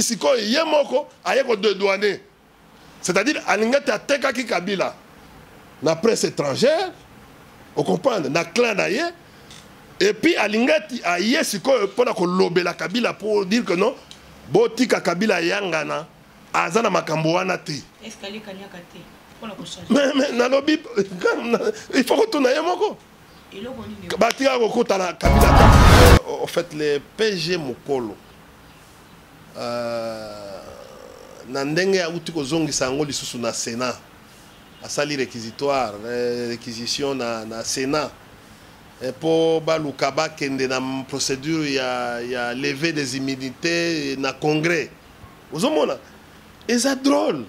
siko yemoko ayeko de douaner. C'est-à-dire alingati atekaki Kabila na presse étrangère, vous comprenez, na clan naye. Et puis alingati aye siko pona ko lobela Kabila pour dire que non, botika Kabila yangana azana makambo wana te. Est-ce qu'ali kanyaka te? Mais na lobby il faut retourner yemoko. Batia kokota na Kabila. En fait les PG Mokolo na ndenge ya uti kozongisa ngo lisusu na Sénat asali réquisitoire réquisition na Sénat et pour baluka bakende na procédure ya levée des immunités na congrès ozomona et ça drôle.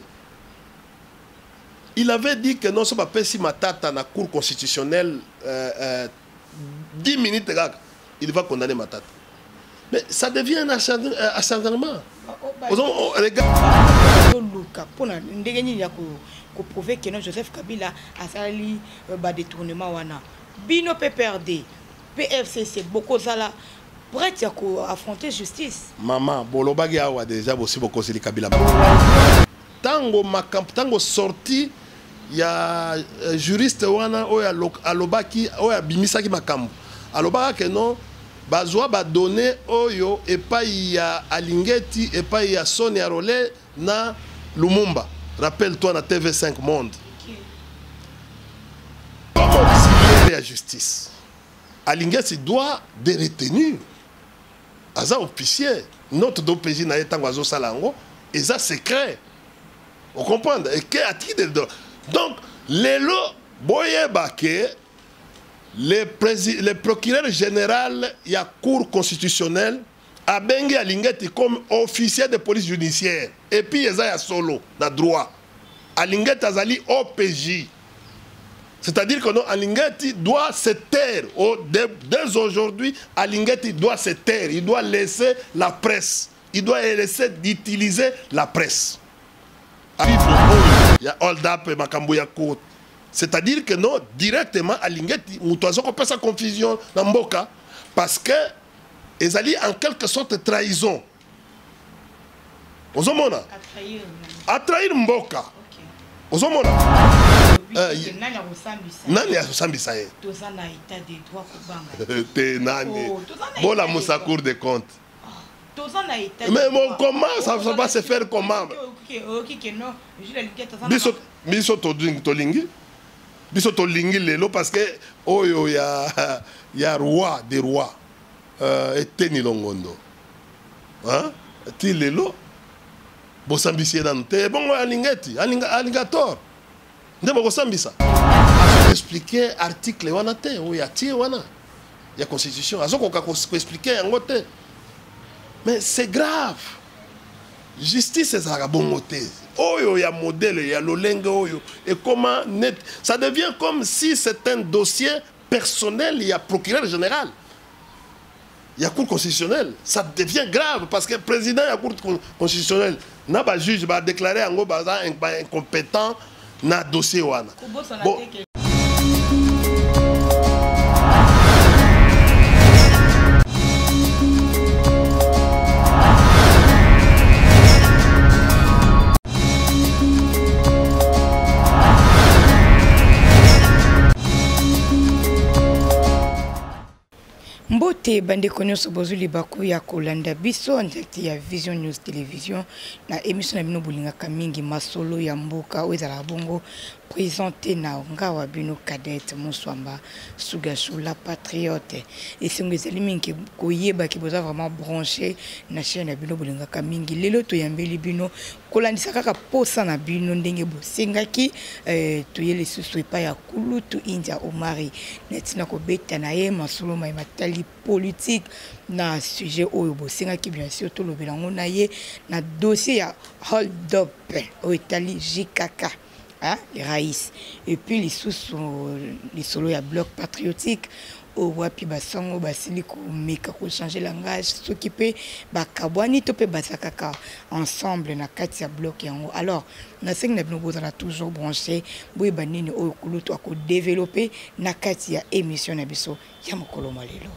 Il avait dit que non, ce n'est pas si Matata na cour constitutionnelle 10 minutes, il va condamner Matata. Mais ça devient un acharnement. Regarde. Pour prouver que Joseph Kabila a sali détournement wana. Bino PPRD, PFCC, Bokozala, prêt à affronter justice. Maman, Bolobagi a déjà aussi beaucoup de Kabila. Tango sorti. Il y a un juriste wana oya alobaki oya bimisaki makambo alobaka que non bazwa ba donner oyo et pas il y a Alingeti et pas il y a Sonia Rolé na Lumumba. Rappelle-toi na TV5 Monde. Comment auxilier la justice? Alingeti doit des retenus. Aza officier notre DOPJ na etango azo salango et ça secret. Vous comprenez? Et que a-t-il de donc, le procureur général de la Cour constitutionnelle a bengi Alingeti comme officier de police judiciaire. Et puis, il y a solo, dans le droit. Alingeti azali OPJ. C'est-à-dire que Alingeti doit se taire. Dès aujourd'hui, Alingeti doit se taire. Il doit laisser la presse. Il doit laisser d'utiliser la presse. Il y a hold up et Makambuya Court. C'est-à-dire que non, directement à Lingeti, nous avons pas sa confusion dans Mboka parce que ils allaient en quelque sorte trahison. Ozomona. À trahir Mboka. Ozomona. Nani a sambisa ye. Tozana état des droits kubanga. Te nani. Bola Moussa Cour des comptes. Mais bon, comment ça va se faire comment? Biso tolingi. Biso tolingi lelo parce que oh il y a roi des rois. Eteni longondo. Hein? Ti lelo. Bosambisi nante bon alingeti, alligator. Ndemo bosambisa. Expliquer article wana te, o ya ti wana. Ya constitution, azoko ka expliquer ngote. Mais c'est grave. Justice est à bongoté. Oh, il y a modèle, il y a l'olengo. Et comment net. Ça devient comme si c'est un dossier personnel, il y a procureur général. Il y a cour constitutionnelle. Ça devient grave parce que le président de la cour constitutionnelle n'a pas juge, va déclarer en gros incompétent dans le dossier. Bon. Mbote bande konyoso bozuli baku ya kolanda biso en direct ya Vision News Télévision na émission na bino bolingaka mingi masolo ya mboka oezala bongo présenté na ngawa bino Cadette Monswamba Sugashu la patriote et singo ezali mingi koyeba ki boza vraiment branché na chaîne na bino bolingaka mingi lelo to yambeli bino kolandisa kaka posa na bino ndenge bosengaki toyele susu epa ya Kulutu India Omari netina kobeta na ye masolo mai matali politique na sujet oyo bosengaki bien sûr to lobelango na ye na dossier ya hold up o Italie JKK hein les raïs et puis les solo ya bloc patriotique au wapi basango basili ko meka ko changer langage s'occuper bakabwani to pe basakaka ensemble na kati ya bloc yango alors na seng na bino bozala toujours branché boye banini oyo Kulutu ako développer na kati ya émission na biso ya mokolo malelo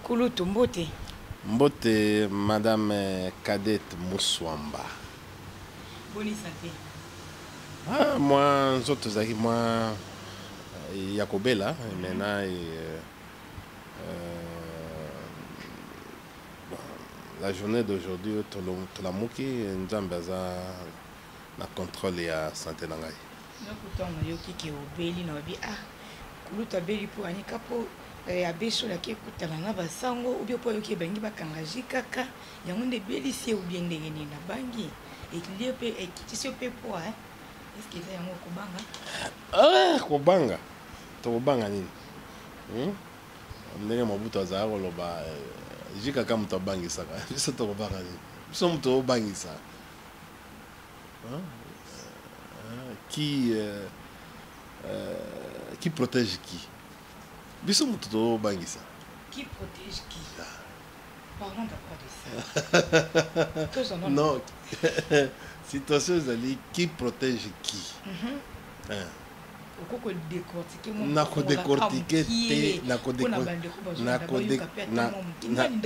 Kulutu mbote Mbote Madame Cadette Mouswamba. Bonne santé. Ah, moi, moi, Yakobela, maintenant, la journée d'aujourd'hui, Tolamuki, Nzambaza, na contrôle ya santé nangai. Donc, autant on yoki qui obéli na bi ah, kuluta beli pour anika po ya beso la ki kutala na basango ou bien po yoki bangi bakangaji kaka yango nde beli si ou bien ndenge ni na bangi et lié pe et qui se pe po hein. Est-ce que ça yango kobanga? Ah, kobanga. To kobanga nini? Ndenge mabuto azaro loba jika kama mtabangisa ka. Biso to kobanga nini? Biso mto bangisa. Qui protège qui? Biso mto to bangisa. Qui protège qui? Parlons d'abord de ça. Non. Situation zali qui protège qui?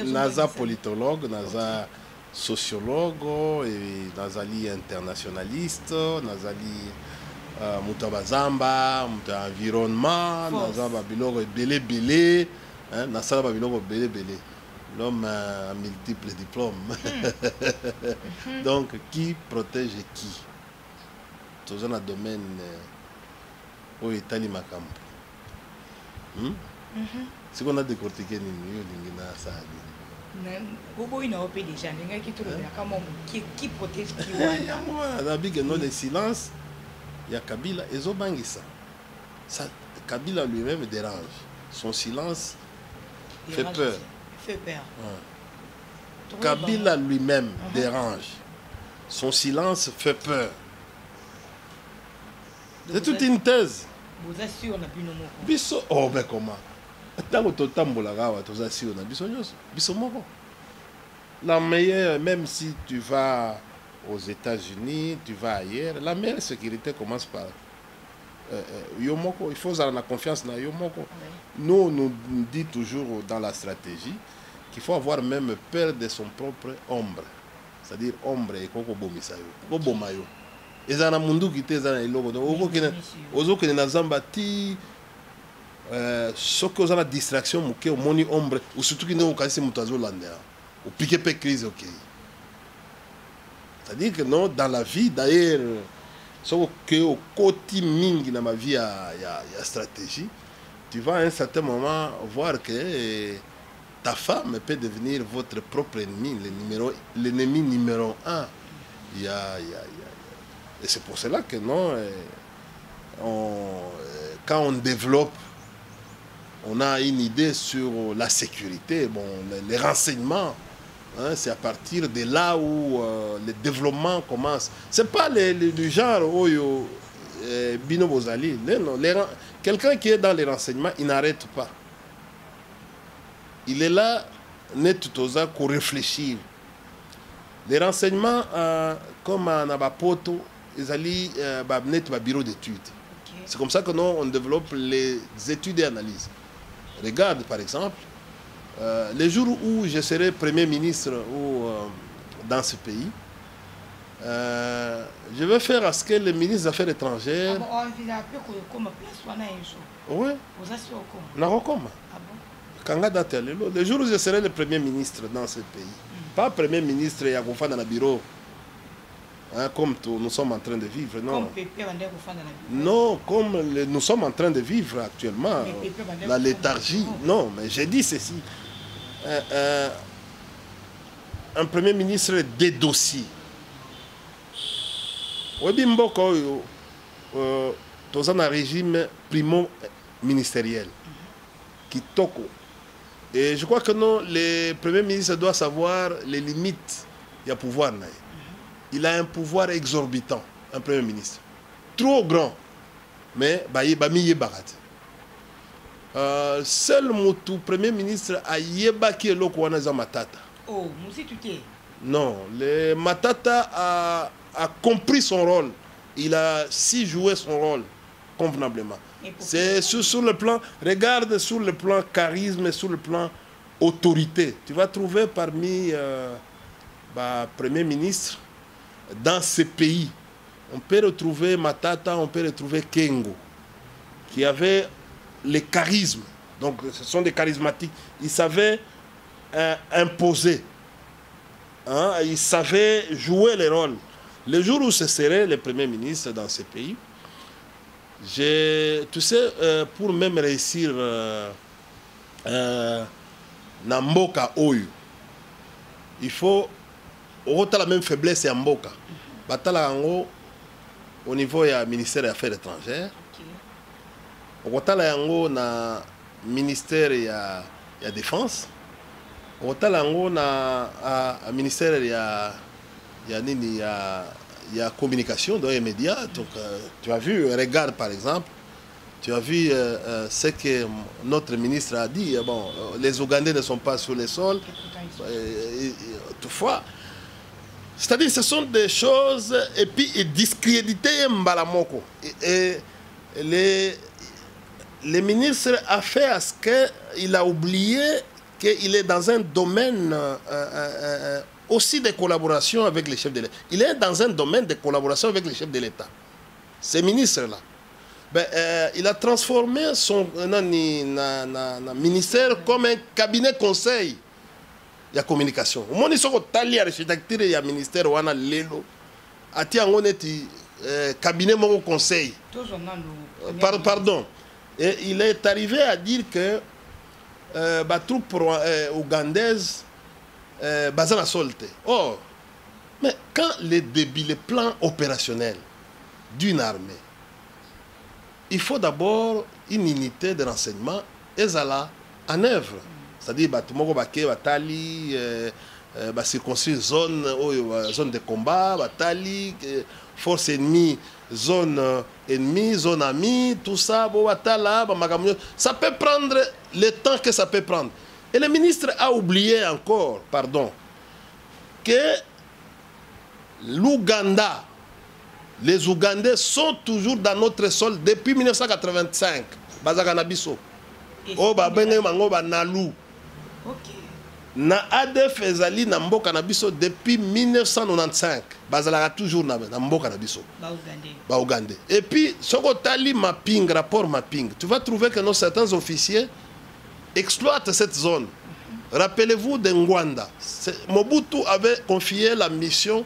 Naza politologue, naza sociologue, nazali internationaliste, nazali mutabazamba, muta environnement, naza babiloko belé, nasala babiloko belé. L'homme a multiples diplômes. Donc, qui protège qui? Tout dans le domaine où est Ali Makampo. C'est qu'on a décortiqué ça. Qui protège qui? Le silence, il y a Kabila et Zobangisa. Kabila lui-même dérange. Son silence fait peur. Kabila lui-même dérange. Son silence fait peur. C'est toute une thèse. Vous assurez on a pu nommer. Biso, oh ben comment? Tant que tu tambola gawa, tu assures on a biso nyos, biso moko. La meilleure, même si tu vas aux États-Unis, tu vas ailleurs, la meilleure sécurité commence par Yomoko. Il faut avoir la confiance dans Yomoko. Nous, on nous dit toujours dans la stratégie qu'il faut avoir même peur de son propre ombre. C'est-à-dire ombre et koko bomisayo. Koko bomayo. Et ça na mundu qui te zana iloko. Ozo que na zamba ti ce que za na distraction muke o moni ombre ou surtout qui ne kasi mutazo landea. Ou piquer pe crise OK. C'est-à-dire que non dans la vie d'ailleurs ce que au côté mingi dans ma vie il y a stratégie. Tu vas à un certain moment voir que ta femme peut devenir votre propre ennemi, l'ennemi numéro un. Et c'est pour cela que non, quand on développe, on a une idée sur la sécurité, bon, les renseignements. Hein, c'est à partir de là où le développement commence. Ce n'est pas du genre où Bino Bozali. Quelqu'un qui est dans les renseignements, il n'arrête pas. Il est là, net pour réfléchir. Les renseignements, comme à Nabapoto, ils allaient net bureau d'études. C'est comme ça que nous, on développe les études et analyses. Regarde, par exemple, les jours où je serai Premier ministre dans ce pays, je vais faire à ce que le ministre des Affaires étrangères... Oui. Le jour où je serai le Premier ministre dans ce pays, pas Premier ministre et à dans le bureau, hein, comme nous sommes en train de vivre, non. Non, comme nous sommes en train de vivre actuellement, la léthargie. Non, mais j'ai dit ceci. Un Premier ministre des dossiers. Oui, dans un régime primo-ministériel qui toque. Et je crois que non, le Premier ministre doit savoir les limites du pouvoir. Il a un pouvoir exorbitant, un Premier ministre. Trop grand. Mais seul mon Premier ministre a yebaki l'okwana za matata. Oh, Moussi Tuké. Non, le Matata a compris son rôle. Il a si joué son rôle convenablement. C'est sur le plan, regarde sur le plan charisme, sur le plan autorité. Tu vas trouver parmi premiers ministres dans ces pays. On peut retrouver Matata, on peut retrouver Kengo, qui avait les charismes. Donc ce sont des charismatiques. Ils savaient imposer. Hein? Ils savaient jouer les rôles. Le jour où ce serait les premiers ministres dans ces pays, tu sais, pour même réussir Namboka Oyu, il faut la même faiblesse à Mboka. Batala au niveau du ministère des Affaires étrangères. Batala yango na ministère de la Défense. Batala yango na ministère de la Communication, dans les médias. Donc, tu as vu, regarde par exemple, tu as vu ce que notre ministre a dit. Bon, les Ougandais ne sont pas sur les sols. Toutefois, c'est-à-dire ce sont des choses, et puis discréditer Mbalamoko. Et le ministre a fait à ce qu'il a oublié qu'il est dans un domaine aussi de collaboration avec les chefs de l'État. Il est dans un domaine de collaboration avec les chefs de l'État. Ces ministres-là. Il a transformé son ministère comme un cabinet conseil. Il y a communication. Au moment où il y a l'architecture, il y a ministère où il y a l'élo. Il y a un cabinet conseil. Pardon. Et il est arrivé à dire que les troupes ougandaises basées à Solte. Oh, mais quand les plans opérationnels d'une armée, il faut d'abord une unité de renseignement et ça en œuvre. C'est-à-dire que circonscrire zone de combat, batali, force ennemie, zone ennemie, zone amie, tout ça, ça peut prendre le temps que ça peut prendre. Et le ministre a oublié encore, pardon, que l'Ouganda, les Ougandais sont toujours dans notre sol depuis 1985. Bazaganabiso. Oh, Nalou. Na ADF ezali na mboka na biso depuis 1995. Bazalaka toujours na mboka na biso. Ba Ougandais. Et puis, soko tali mapping, rapport mapping, tu vas trouver que certains officiers exploitent cette zone. Rappelez-vous de Ngwanda. Mobutu avait confié la mission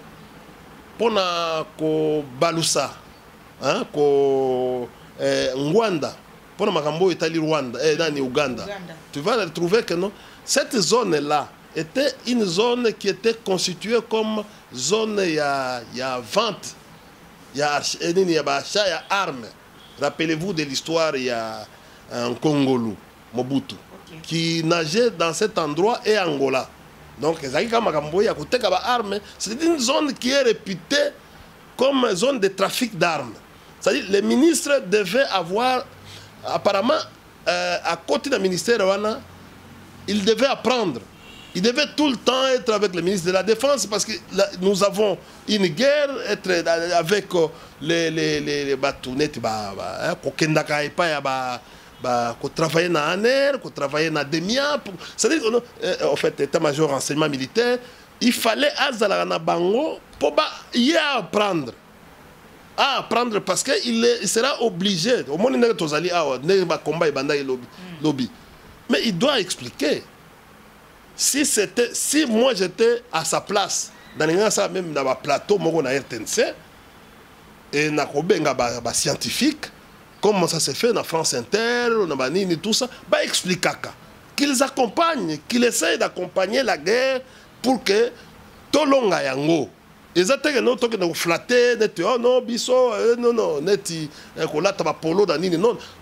pour Balusa, hein, Ngwanda, pour Makambo Italie Rwanda, dans Uganda. Tu vas trouver que non. Cette zone-là était une zone qui était constituée comme zone il y a vente, il y a achat, il y a armes. Rappelez-vous de l'histoire, il y a un Congolou, Mobutu, qui nageait dans cet endroit et Angola. Donc, c'est une zone qui est réputée comme zone de trafic d'armes. C'est-à-dire les ministres devaient avoir, apparemment, à côté du ministère, ils devaient apprendre. Ils devaient tout le temps être avec le ministre de la Défense parce que nous avons une guerre, être avec les batounettes, travailler dans ANER, travailler dans DEMIA. C'est-à-dire, en fait, état-major renseignement militaire, il fallait Azalana Bango pour y apprendre. À apprendre parce qu'il sera obligé. Au moins, il y a un combat lobby. Mais il doit expliquer. Si moi j'étais à sa place, dans même dans le plateau, dans RTNC, et dans les scientifiques, comment ça se fait dans France Inter, dans Nini, tout ça, expliquer qu'ils accompagnent, qu'ils essayent d'accompagner la guerre pour que tout le monde ait un go. Ils attendent que nous flatter, oh non, biso, non,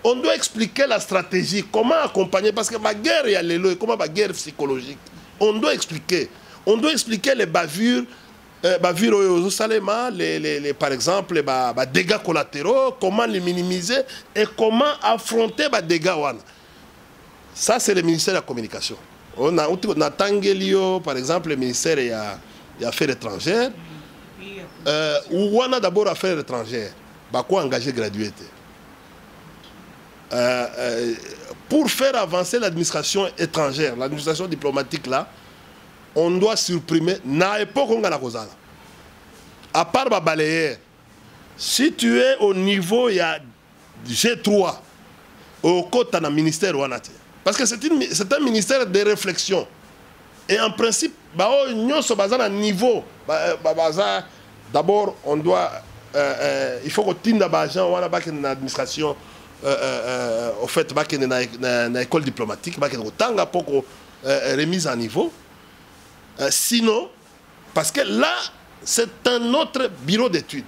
on doit expliquer la stratégie, comment accompagner, parce que la guerre, il y a l'élo, comment la guerre psychologique. On doit expliquer les bavures, par exemple, les dégâts collatéraux, comment les minimiser et comment affronter les dégâts. Ça, c'est le ministère de la Communication. On a Tangelio, par exemple, le ministère des Affaires étrangères. Ou on a d'abord Affaires étrangères. Quoi engager gradué. pour faire avancer l'administration étrangère, l'administration diplomatique là, on doit supprimer na époque on a la cause là. À part Balayeur, si tu es au niveau il y a G3 au côté d'un ministère parce que c'est un ministère de réflexion et en principe nous sommes basés à un niveau d'abord on doit il faut que tu aies une administration au fait une école diplomatique pour remise à niveau sinon parce que là c'est un autre bureau d'études.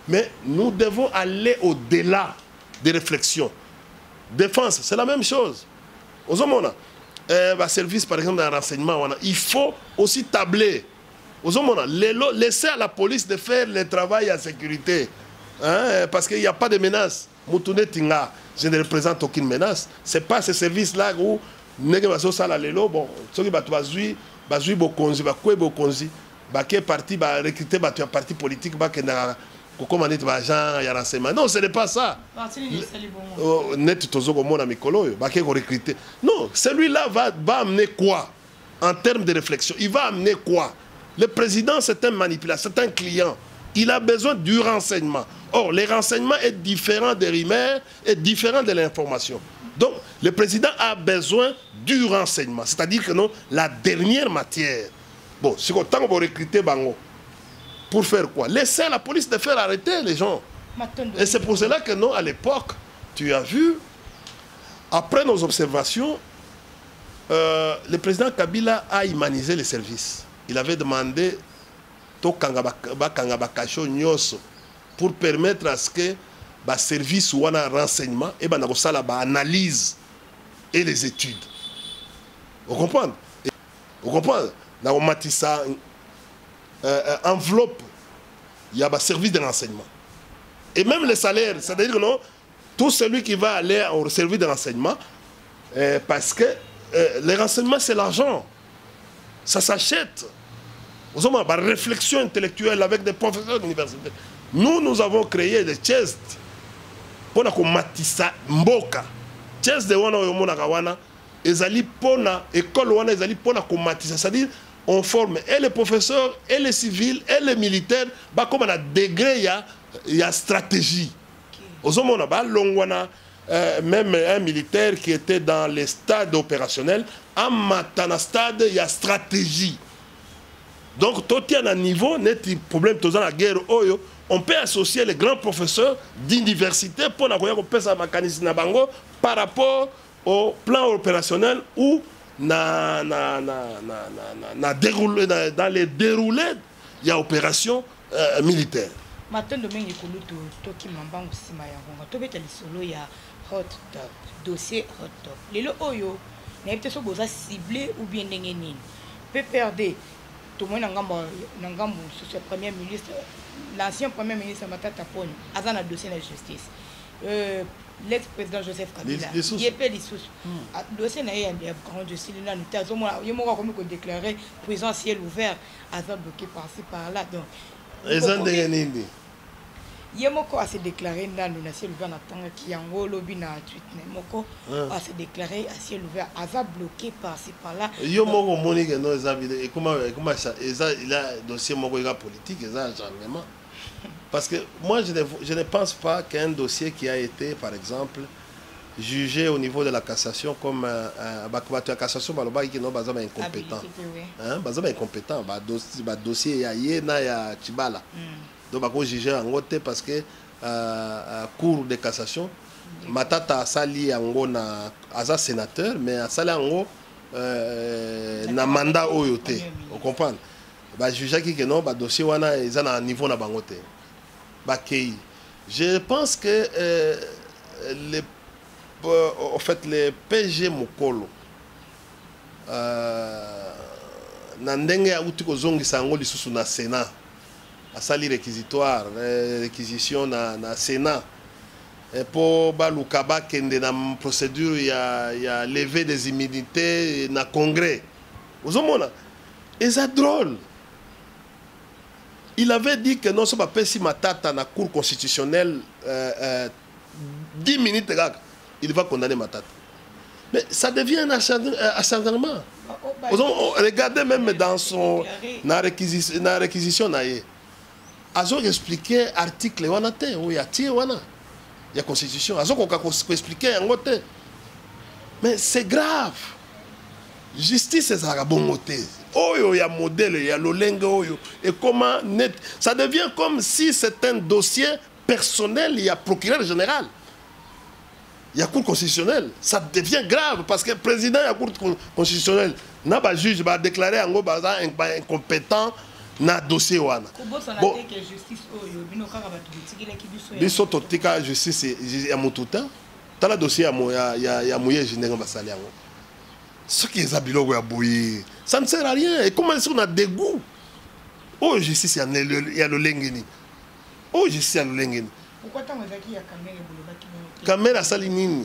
Mais nous devons aller au-delà des réflexions. Défense, c'est la même chose. Service, par exemple, d'un renseignement, il faut aussi tabler. Laisser à la police de faire le travail en sécurité. Hein, parce qu'il n'y a pas de menace. Je ne représente aucune menace. Ce n'est pas ce service-là où Baké parti recruter un parti politique non, ce n'est pas ça. Non, celui-là va amener quoi en termes de réflexion? Il va amener quoi? Le président, c'est un manipulateur, c'est un client. Il a besoin du renseignement. Or, le renseignement est différent des rumeurs, est différent de l'information. Donc, le président a besoin du renseignement, c'est-à-dire que non, la dernière matière. Bon, si on va recruter Bango, pour faire quoi? Laisser à la police de faire arrêter les gens. Et c'est pour cela que non, à l'époque, tu as vu, après nos observations, le président Kabila a humanisé les services. Il avait demandé pour permettre à ce que le service ou un renseignement et analyse et les études. Vous comprenez? Vous comprenez? Dans le matissa enveloppe, il y a un service de renseignement. Et même les salaires, c'est-à-dire que non, tout celui qui va aller au service de renseignement, parce que les renseignements, c'est l'argent. Ça s'achète. Vous avez une réflexion intellectuelle avec des professeurs d'université. Nous avons créé des chests pour que matissa mboka. Chests de wana yomona kawana, ezali pona école wana ezali pona ko matissa, c'est-à-dire on forme et les professeurs, et les civils, et les militaires, comme on a degré, il y a stratégie. Même un militaire qui était dans les stades opérationnels, en matana stade, il y a stratégie. Donc, tout est à un niveau, net problème, tout dans la guerre, on peut associer les grands professeurs d'université pour par rapport au plan opérationnel ou dans les déroulés, il y a opération militaire. Maintenant, domaine écologique, toki mamba usima ya honga. Tobeta lisolo ya hot top, dossier hot top. Lelo oyo, na peut so boza ciblé ou bien ndengeni. PPRD, tout le monde ngambo sur premier ministre, l'ancien premier ministre Matata Pone, azana dossier de justice. L'ex-président Joseph Kabila, il est pas dissous. Dossier n'a rien de grand dossier là, nous avons comme déclaré prison ciel ouvert, azan bloqué par-ci par-là. Donc, Yemoko a se déclaré dans le ciel ouvert en tant qu'il y a un lobby na tweet Moko a se déclaré à ciel ouvert azan bloqué par-ci par-là. Yemoko monique non et comment ça il a dossier moko politique exactement. Parce que moi, je ne pense pas qu'un dossier qui a été, par exemple, jugé au niveau de la cassation comme la cassation, qui n'est pas incompétent. Incompétent. Le dossier est à Chibala. Donc, il faut juger en côté parce que cour de cassation, Matata a sali un sénateur, mais a sali un mandat oyote. Vous comprenez? Le juge qui non, le dossier est à un niveau na bangote. Je pense que en fait, le PG Mokolo, Nandenge a outi kozongi sango lisusu na Sénat, a sali réquisitoire, réquisition na Sénat, et pour balukaba kende na procédure il y a levé des immunités na Congrès. Vous avez et c'est drôle. Il avait dit que non, ce n'est pas si Matata na Cour constitutionnelle 10 minutes, il va condamner Matata. Mais ça devient un acharnement. Regardez même dans son réquisition. Azo expliqué article wana te ou ya tie wana ya constitution azo ko expliquer yango te. Mais c'est grave. Justice c'est ça bongo te. Oyo ya modèle ya lolenge oyo et comment net ça devient comme si c'est un dossier personnel, il y a procureur général. Il y a cour constitutionnelle, ça devient grave parce que le président de la cour constitutionnelle n'a pas juge va déclarer en gros incompétent na dossier wana. Bon, biso totika justice ya mututa, tala dossier ya moye général basali yango. Ce qui est abiloko ya boye, ça ne sert à rien. Et comment est-ce qu'on a dégoût? Oh justice ya le lengeni. Oh justice ya le lengeni. Pourquoi tant que ya caméra bolobaki caméra sali nini?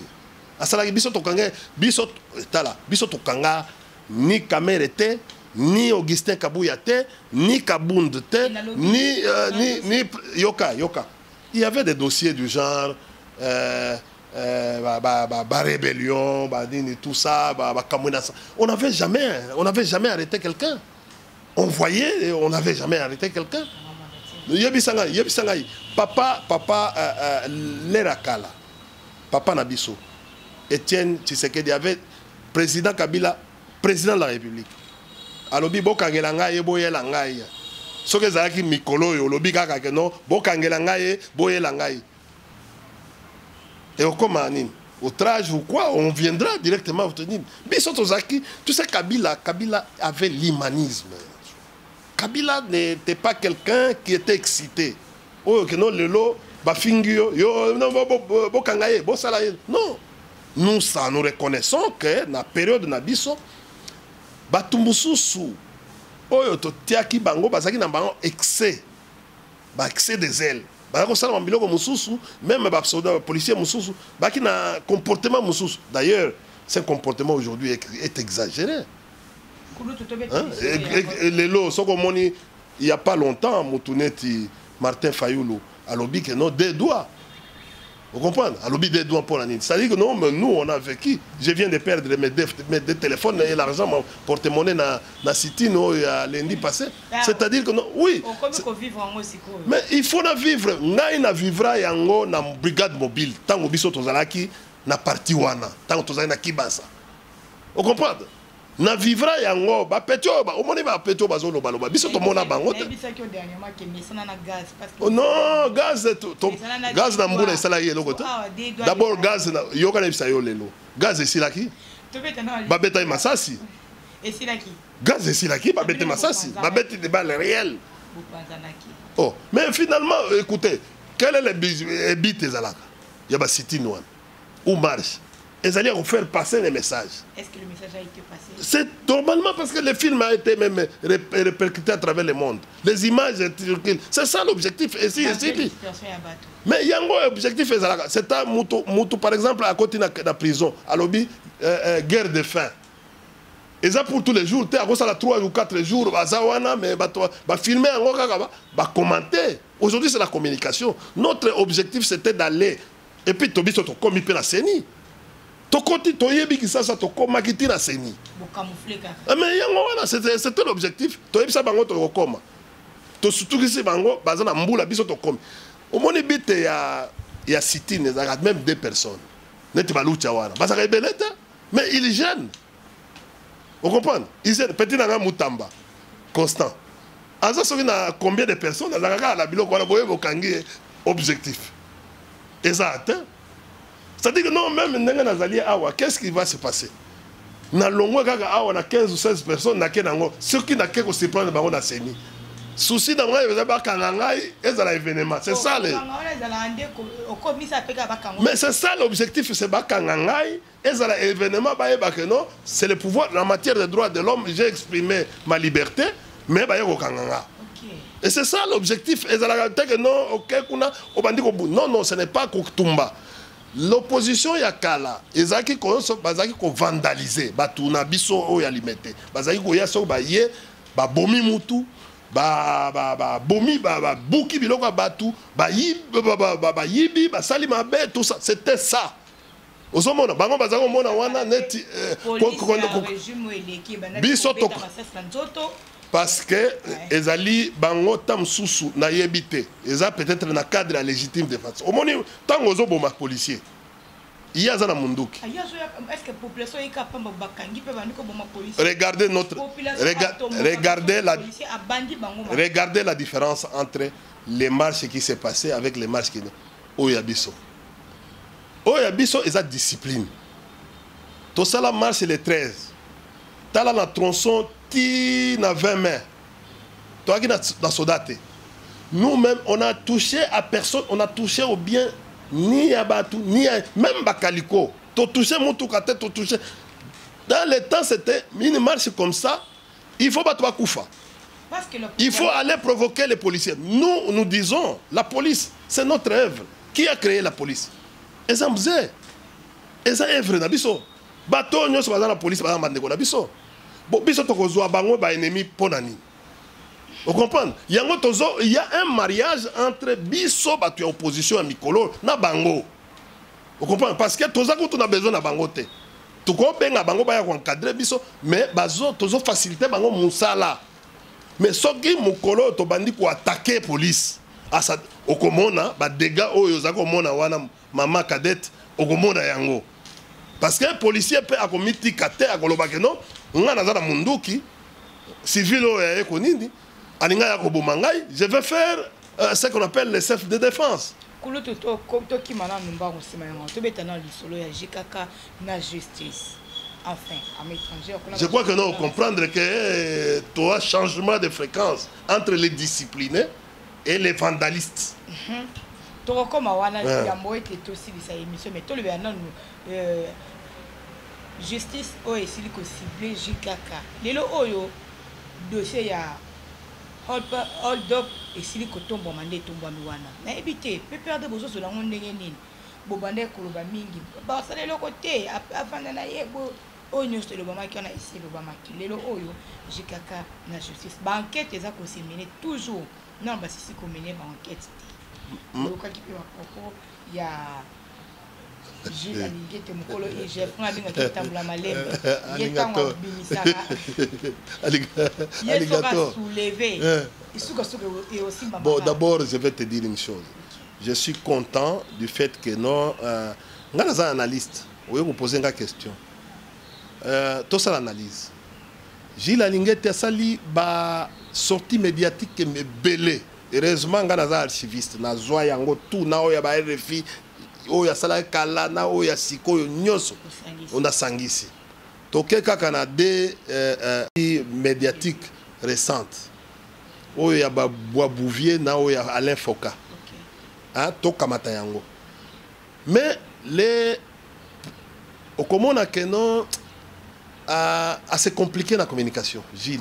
Asala biso tokanga biso tala biso tokanga ni caméra te ni Augustin Kabuya te ni Kabund te ni Yoka. Il y avait des dossiers du genre rébellion, tout ça, on n'avait jamais arrêté quelqu'un. On voyait, on n'avait jamais arrêté quelqu'un. Papa Lerakala, Papa Nabiso, Etienne Tshisekedi avait président Kabila, président de la République. Alobi bokangela ngai boyela ngai. Soki ezalaki mikolo yo lobi kaka ke no bokangela ngai boyela ngai. Et au comment outrage ou quoi, on viendra directement vous tenir. Biso Tozaki, tu sais Kabila avait l'humanisme. Kabila n'était pas quelqu'un qui était excité. Oh que non lelo ba fingio yo non bokangaye bo salaye. Non. Nous ça nous reconnaissons que na période na biso batumbususu oyo to tiaki bango bazaki na bango excès. Ba excès des ailes. Ba ko sala mbiloko mususu même ba soldat policier mususu ba ki na comportement mususu. D'ailleurs, ce comportement aujourd'hui est exagéré. Hein? Les lots, il n'y a pas longtemps, Moutouneti, Martin Fayoulou, à l'objet que non, des doigts. Vous comprenez? À l'objet des doigts pour la nuit. C'est-à-dire que non, mais nous, on a vécu. Je viens de perdre mes deux téléphones et l'argent, mon porte-monnaie dans la cité, lundi passé. C'est-à-dire que non, oui. Mais il faut la vivre. Nous vivra yango na brigade mobile. Tant que biso tozalaki na parti wana. Tant que tozalaki na kibasa. Vous comprenez? Na vivra yango ba petio ba omoni ba petio ba zolo baloba biso to mona bango te non gaz na mbula esala ye loko te d'abord gaz na yoka na bisa yo lelo gaz esilaki ba beta masasi esilaki gaz esilaki ba beta masasi ba beta de balles réelles oh mais finalement écoutez quel est le but ezalaka ya ba city noir ou marche. Ils allaient faire passer les messages. Est-ce que le message a été passé? C'est normalement parce que le film a été même répercuté à travers le monde. Les images, c'est ça l'objectif. Mais il y a un objectif, c'est un moutou, par exemple, à côté de la prison, à l'objet, guerre de faim. Et ça pour tous les jours, tu as 3 ou 4 jours, mais filmer, commenter. Aujourd'hui, c'est la communication. Notre objectif, c'était d'aller. Et puis, tu as commis la CENI. Tokoti toyebi kisasa tokoma kitira seni. Mais yango c'était l'objectif. Toyebi sa bango tokoma. To surtout que c'est bango bazana mbula biso tokomi. Au moni bite ya city ne zaga même 2 personnes. Net balucha wana. Bazaka beleta mais il est jeune. Vous comprenez? Il est petit nanga mutamba. Constant. Aza soki na combien de personnes zaga la biloko wana boye bokangi objectif. Exact. C'est-à-dire que non, même qu'est-ce qui va se passer? Na longo kaka awa na 15 ou 16 personnes na kenango, ceux qui na keko se prendre bango na seni. Souci dans moi ils ba kanganga ezala événement, c'est ça le. Mais c'est ça l'objectif, c'est ba kanganga ezala événement ba yeba que non, c'est le pouvoir en matière des droits de l'homme, j'ai exprimé ma liberté, mais ba yeko kanganga. Et c'est ça l'objectif, ezala que non, OK kuna obandi ko non non, ce n'est pas Kotumba. L'opposition yakala ezaki ko bazaki ko vandaliser batuna biso o ya limité bazaki ko ya so ba ye ba bomi mutu bomi buki biloko batu yibi basali mabe tout ça c'était ça ozomona bango bazako mona wana neti biso to parce que ezali bango tam susu na yebite eza peut-être na cadre la légitime défense omoni tango ozoboma policier iya za na munduki regardez notre regardez la différence entre les marches qui s'est passé avec les marches qui oyabiso eza discipline to sala marche le 13 tala na tronçon ti na 20 mai to aki na sodate nous-mêmes on a touché à personne, on a touché au bien ni à Batou, ni à même Bakaliko. Tu touché Moutoukaté, tu touché. Dans le temps, c'était une marche comme ça. Il faut battre Koufa. Il faut aller provoquer les policiers. Nous disons, la police, c'est notre œuvre. Qui a créé la police? Et ça me faisait. Et ça œuvre na biso. Bateau nous sommes dans la police, par exemple, na biso. Bon, biso to kozwa bango ba ennemi ponani. Vous comprenez? Il y a un mariage entre biso batu ya opposition à Mikolo na bango. Vous comprenez? Parce que tous on a besoin de bango te. Tout ko benga bango ba ya encadrer biso mais bazo tozo faciliter bango musala. Mais soki mukolo to bandi ko attaquer police. Asa okomona ba dégâts oyo za komona wana mama cadette okomona yango. Parce que policier peut akomiti kate akoloba ke non ngana za na munduki civil oyo ya konindi. Je vais faire ce qu'on appelle les self de défense. Je crois que nous comprendre que tu as changement de fréquence entre les disciplinés et les vandalistes. Justice oyo esili ko ciblé JKK. Lelo oyo dossier ya hold up esili ko tombo mande tombo miwana. Na ebité pepeur de bozo la ndenge nini. Bobande koloba mingi. Ba sala lelo côté afanda na yebo oyo nyonso le bama ki ona ici le bama ki. Lelo oyo JKK na justice. Ba enquête eza ko se mener toujours. Non ba sisi ko mener ba enquête. Donc qui peut à propos il y a Gilles Alingete mukolo et Jeff on a bien qui tambula malembe yetango bimisara alligator soulevé et aussi bon d'abord je vais te dire une chose je suis content du fait que non ngana analyste oyo vous poser une question tout ça l'analyse Gilles Alingete asali ba sortie médiatique me belé heureusement ngana archiviste na zwa yango tout na oya ba RFI oya sala kala na oya sikoyo nyoso on a sangisi toke kaka na des médiatiques récentes oya ba Bois Bouvier na oya Alain Foka hein toka matayango mais les okomona que non assez compliqué la communication Gilles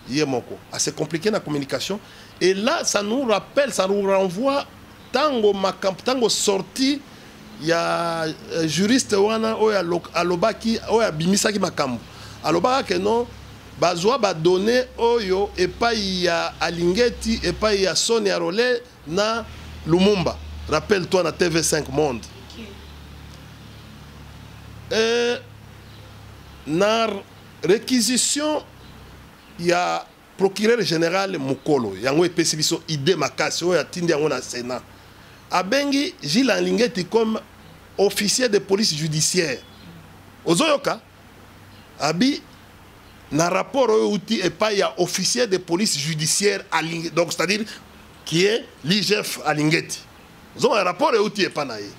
yemoko assez compliqué la communication et là ça nous rappelle ça nous renvoie tango sorti il y a juriste wana oya alobaki oya bimisaki makambo alobaka que non bazwa ba donner oyo epai ya Alingeti epai ya Sonia Rollet na Lumumba rappelle-toi na TV5 Monde na réquisition il y a procureur général Mukolo yango epesi biso idée makasi oyo atindi yango na Sénat abengi Gilles Alingeti comme officier de police judiciaire ozoyoka abi na rapport oyo uti epai ya officier de police judiciaire Alingeti donc c'est-à-dire qui est l'IGF Alingeti zo un rapport oyo uti epa na ye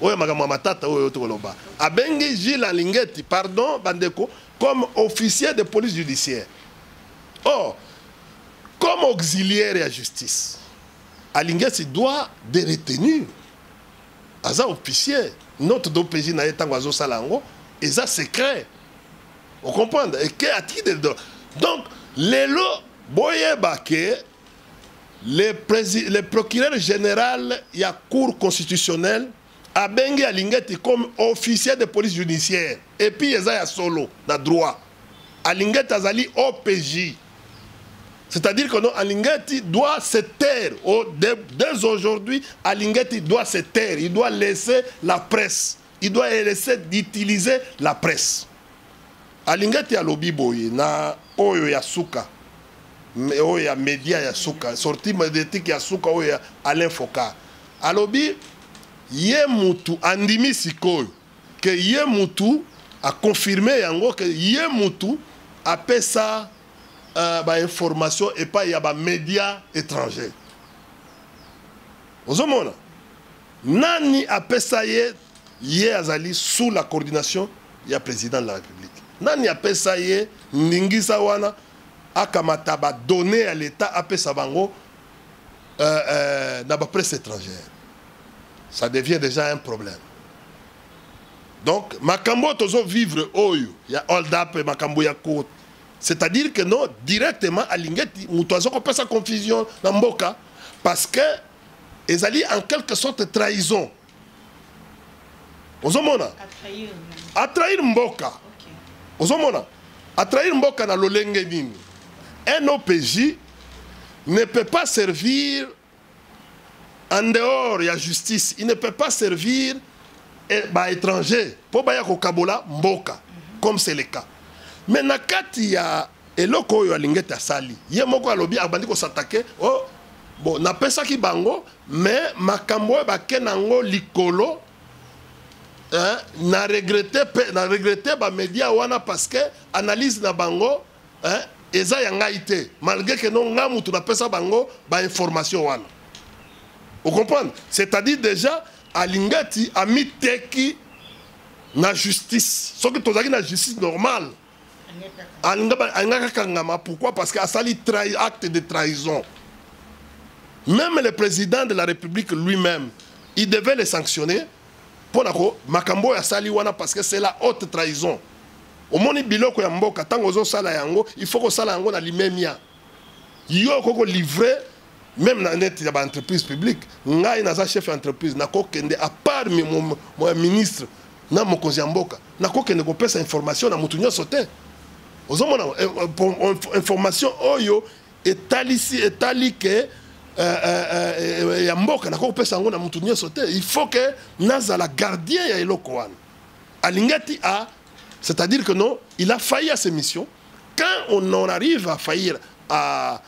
oyo makambo matata oyo tokoloba abengi Gilles Alingeti pardon bandeko comme officier de police judiciaire. Or comme auxiliaire à justice Alingeti doit des retenus. Aza officier, notre DOPJ na yetango azo salango, et ça secret. Vous comprenez? Et que à titre de donc lelo boye baké le procureur général y a cour constitutionnelle a bengi Alingeti comme officier de police judiciaire et puis eza ya solo na droit. Alingeti azali OPJ. C'est-à-dire que non, Alingeti doit se taire. Dès aujourd'hui, Alingeti doit se taire. Il doit laisser la presse. Il doit laisser d'utiliser la presse. Alingeti a lobby boy na oyo ya suka. Oyo ya média ya suka. Sorti médiatique ya suka oyo ya Alain Foka. A lobby ye mutu andimi sikoyo. Que ye mutu a confirmé yango que ye mutu a fait ça. Information et pas il y a des médias étrangers. Vous avez Nani a payé azali sous la coordination du président de la République. Nani a payé Ningisa wana akamata ba donné à l'État a payé bango dans la presse étrangère. Ça devient déjà un problème. Donc makambo tozo vivre oyo ya hold up et makambo ya côte. C'est-à-dire que non, directement, à Lingeti, nous avons pas sa confusion dans Mboka, parce que ils allaient en quelque sorte trahison. Vous avez à trahir Mboka. Vous avez à trahir Mboka dans l'Olengenine. Un OPJ ne peut pas servir en dehors de la justice. Il ne peut pas servir étranger. Pour Bayako Kabola, Mboka, comme c'est le cas. Mais nakati ya eloko oyo alingeta sali ye moko alobi abandi ko s'attaquer oh bon na pesa ki bango mais makambo ba kenango likolo na regretter ba média wana parce que analyse na bango eza ya ngaite malgré que non ngamutu na pesa bango ba information wana. Vous comprenez? C'est-à-dire déjà alingati a miteki na justice soki tozaki na justice normale. Pourquoi? Parce qu'il a sali acte de trahison. Même le président de la République lui-même, il devait les sanctionner. Pour Makambo a sali wana parce que c'est la haute trahison. Au moni biloko ya mboka tango zo sala yango, il faut que sala yango na limemia. Yo koko livrer même dans net ya ba entreprise publique. Ngai na za chef d'entreprise na ko kende à part mon ministre na mokonzi ya mboka. Na ko kende ko pesa information na mutu nyoso te. Information oyo etali que ya mboka nako pesa ngo na mutu nyoso te. Il faut que nazala gardien ya eloko wana. Alingeti a, c'est-à-dire que non, il a failli à ses missions. Quand on en arrive à faillir à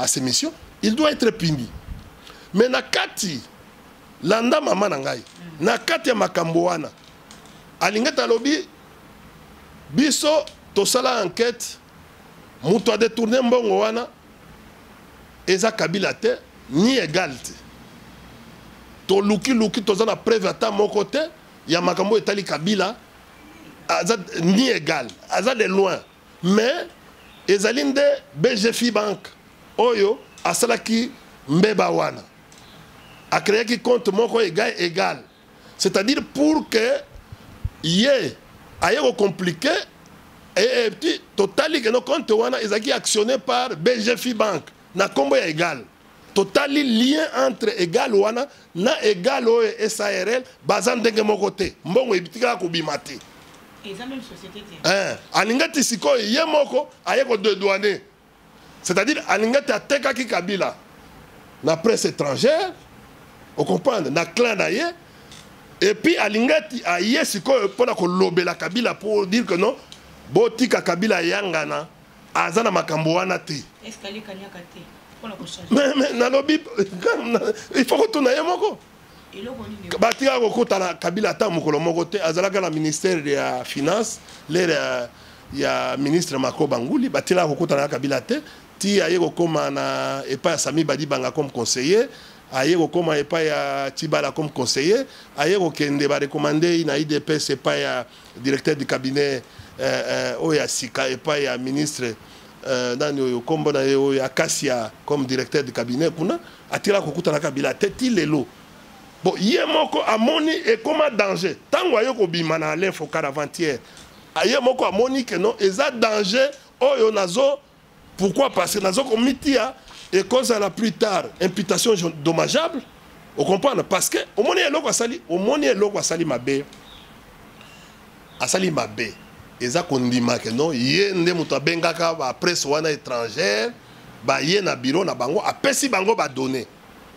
ses missions, il doit être puni. Mais nakati landa mama nangai, nakati ya makambo wana. Alingeti alobi biso tosala enquête mutu a détourné mbongo wana eza Kabila te ni égal te to luki tozana preuve ata moko te ya makambo etali Kabila aza ni égal aza de loin mais ezali nde BGFI Bank oyo asalaki mbeba wana a créé qui compte moko égal c'est-à-dire pour que yé aye compliqué. Et puis, totali que nos comptes wana ezaki actionné par BGFI Bank na kombo ya égal. Totali lien entre égal wana na égal o SARL bazan ndenge moko te. Mbongo ebitika ko bimate. Eza même société te. Alingati siko ye moko aye ko douaner. C'est-à-dire alingati ateka ki Kabila na presse étrangère. Vous comprenez? Na clan na ye. Et puis alingati aye siko pona ko lobela Kabila pour dire que non Botika Kabila yangana azana makambo wana te. Est-ce qu'elle kanyaka te? Mais na lobby il faut que tourner moko. Batika ko kota Kabila ta mukolo moko te azalaka na ministère de la finance, il y a ministre Mako Banguli batila ko kota na Kabila te ti aye ko koma na epa Sami Badi Banga comme conseiller. Aye ko koma epa ya Tibala comme conseiller. Aye ko kende ba recommander na IDP c'est pas ya directeur du cabinet oya sika et pas ya ministre dans kombo na oya Kassia comme directeur du cabinet kuna atira kokuta na Kabila teti lelo bon ye moko amoni et comme danger tango ayo ko bima na Alain Foka avant-hier aye moko amoni que non eza danger oyo nazo pourquoi parce que nazo komitia et cause à la plus tard imputation dommageable vous comprenez parce que au moni eloko asali mabe asali mabe eza kondima que non ye nde muto bengaka ba presse wana étrangère ba yé na bureau na bango apesi bango ba donner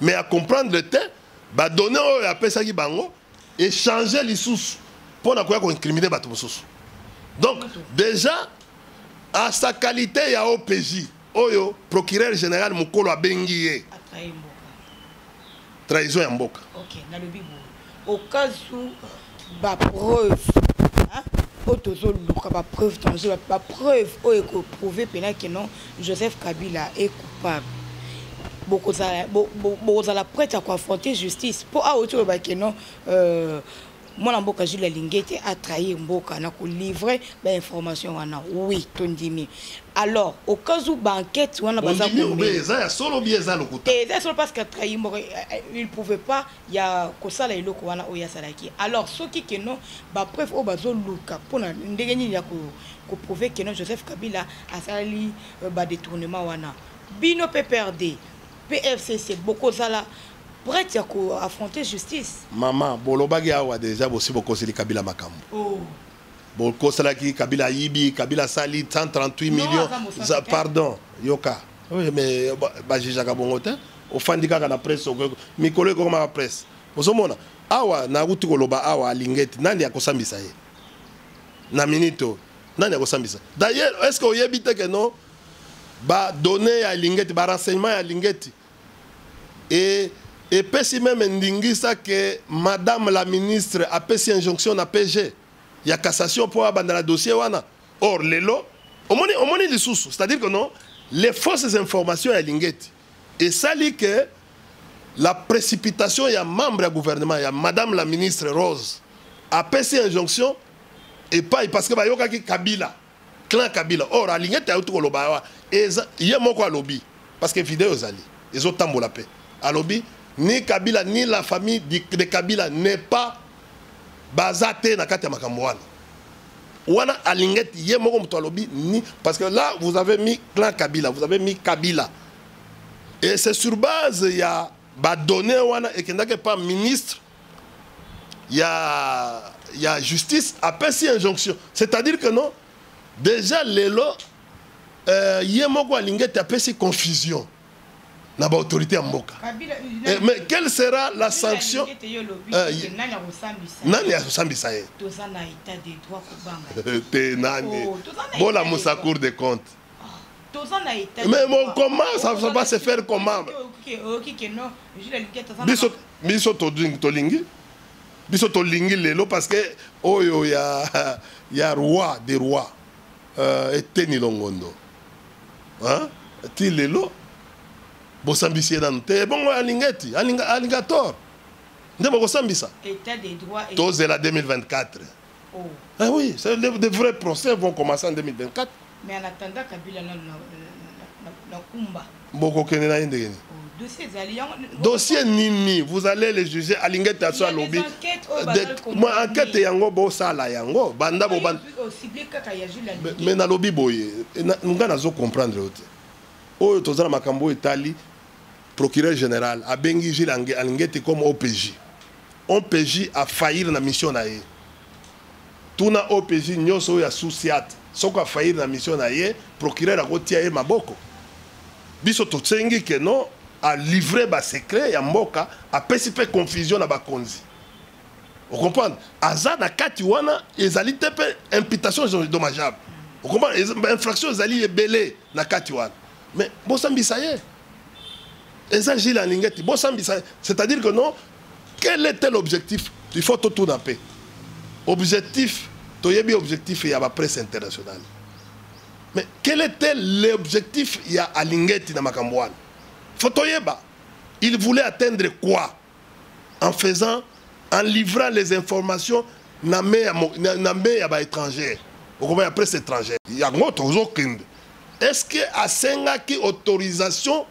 mais à comprendre le temps ba donner o apesa ki bango et changer les sous pour na ko incriminer bato mosusu. Donc déjà à sa qualité il y a OPJ oyo procureur général mukolo abengi ye trahison ya mboka. OK, na le bibo au cas où ba preuve hein autozo luka ba preuve tangible ba preuve oyo ko prouver pena que non Joseph Kabila est coupable. Beaucoup ça la prête à confronter justice pour a autour ba que non moi la mboka Jules Lingete a trahi mboka na ko livrer ba information wana oui tondimi. Alors au cas où ba enquête wana baza ko ça solo bieza lokuta et c'est solo parce que trahi mboka il pouvait pas ya ko sala iloko wana oya salaki. Alors ce qui que non ba preuve o bazo luka pona ndenge nini ya ko prouver que non Joseph Kabila a sali ba détournement wana bino PPRD PFCC beaucoup sala prête à affronter justice. Maman, bolobagi awa déjà aussi beaucoup c'est Kabila makambo. Oh. Beaucoup c'est là qui Kabila Ibi, Kabila Sali 138 millions. Pardon, Yoka. Oui mais baji jaka bongote. Ofandika na presse mi collègue comme la presse. Osomona awa na uti koloba awa lingeti nani akosambisa ye. Na minito nani akosambisa. D'ailleurs est-ce que oyebite que non ba donner à lingeti ba renseignement à lingeti et puis même ndingisa que madame la ministre a fait injonction à PG. Il y a cassation pour abandonner le dossier wana. Or lelo on les sous, c'est-à-dire que non les fausses informations à lingeti et ça dit que la précipitation il y a membre du gouvernement il y a madame la ministre Rose a fait injonction et pas parce que ba yoka ki Kabila clan Kabila or à lingeti a tout koloba et il y a moko lobby parce que vidéo zali ils ont tambola paix à lobby ni Kabila ni la famille de Kabila n'est pas basée na kati ya makambo wana. Wana alingeti ye moko mto lobby ni parce que là vous avez mis clan Kabila, vous avez mis Kabila. Et c'est sur base il y a ba donné wana et que pas ministre il y a justice après si injonction. C'est-à-dire que non déjà lelo ye moko alingeti après si confusion. Na ba autorité ya mboka. Mais quelle sera la sanction? Nani asambisa ye? Tozana état de droit kubanga. Te nani. Bola musa cour des comptes. Tozana état. Mais comment ça va se faire comment? OK que non, je le get tozana. Biso tolingi. Biso tolingi lelo parce que oyo ya roi des rois. Eteni longondo. Hein? Ti lelo bosambisi nante bon alingeti alingator ndemo bosambisa état des droits et tous la 2024. Oh. Ah oui, de vrais procès vont commencer en 2024. Mais en attendant Kabila na kumba boko kenena indegeni dossier nini vous allez les juger alingeti aso lobby moi enquête yango bo sala yango banda bo banda mais na lobby boye ngana zo comprendre ote oyo tozala makambo etali procureur général a bengi Jules Alingeti comme OPJ. OPJ a failli na mission na ye. Tuna OPJ nyoso ya souciat. Soko a failli na mission na ye, procureur a kotia ye maboko. Biso totsengi que non a livré ba secret ya mboka a pesipe confusion na ba konzi. Vous comprenez? Aza na kati wana ezali tepe imputation dommageable. Vous comprenez? Infraction ezali ebele na kati wana. Mais bosambisa ye. Et ça, Gilles Alingeti, c'est-à-dire que non, quel était l'objectif? Il faut tout en paix. Objectif, il y a objectif, il y a la presse internationale. Mais quel était l'objectif? Il y a Alingeti dans Makambouane. Il voulait atteindre quoi? En livrant les informations dans les étrangers. Vous comprenez, la presse étrangère. Il y a aucun. Est-ce que à Sengaki autorisation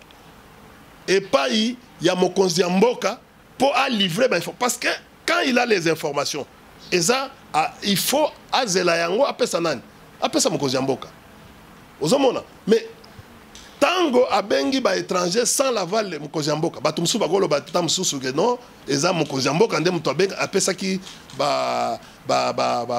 et pas il y a mon Mboka pour livrer parce que quand il a les informations et ça il faut azela yango après ça mon Mboka ozomona mais tango abengi ba étranger sans l'aval mon Mboka batumsu bagolo batamsu que non et ça mon Mboka ndem to benga après ça qui ba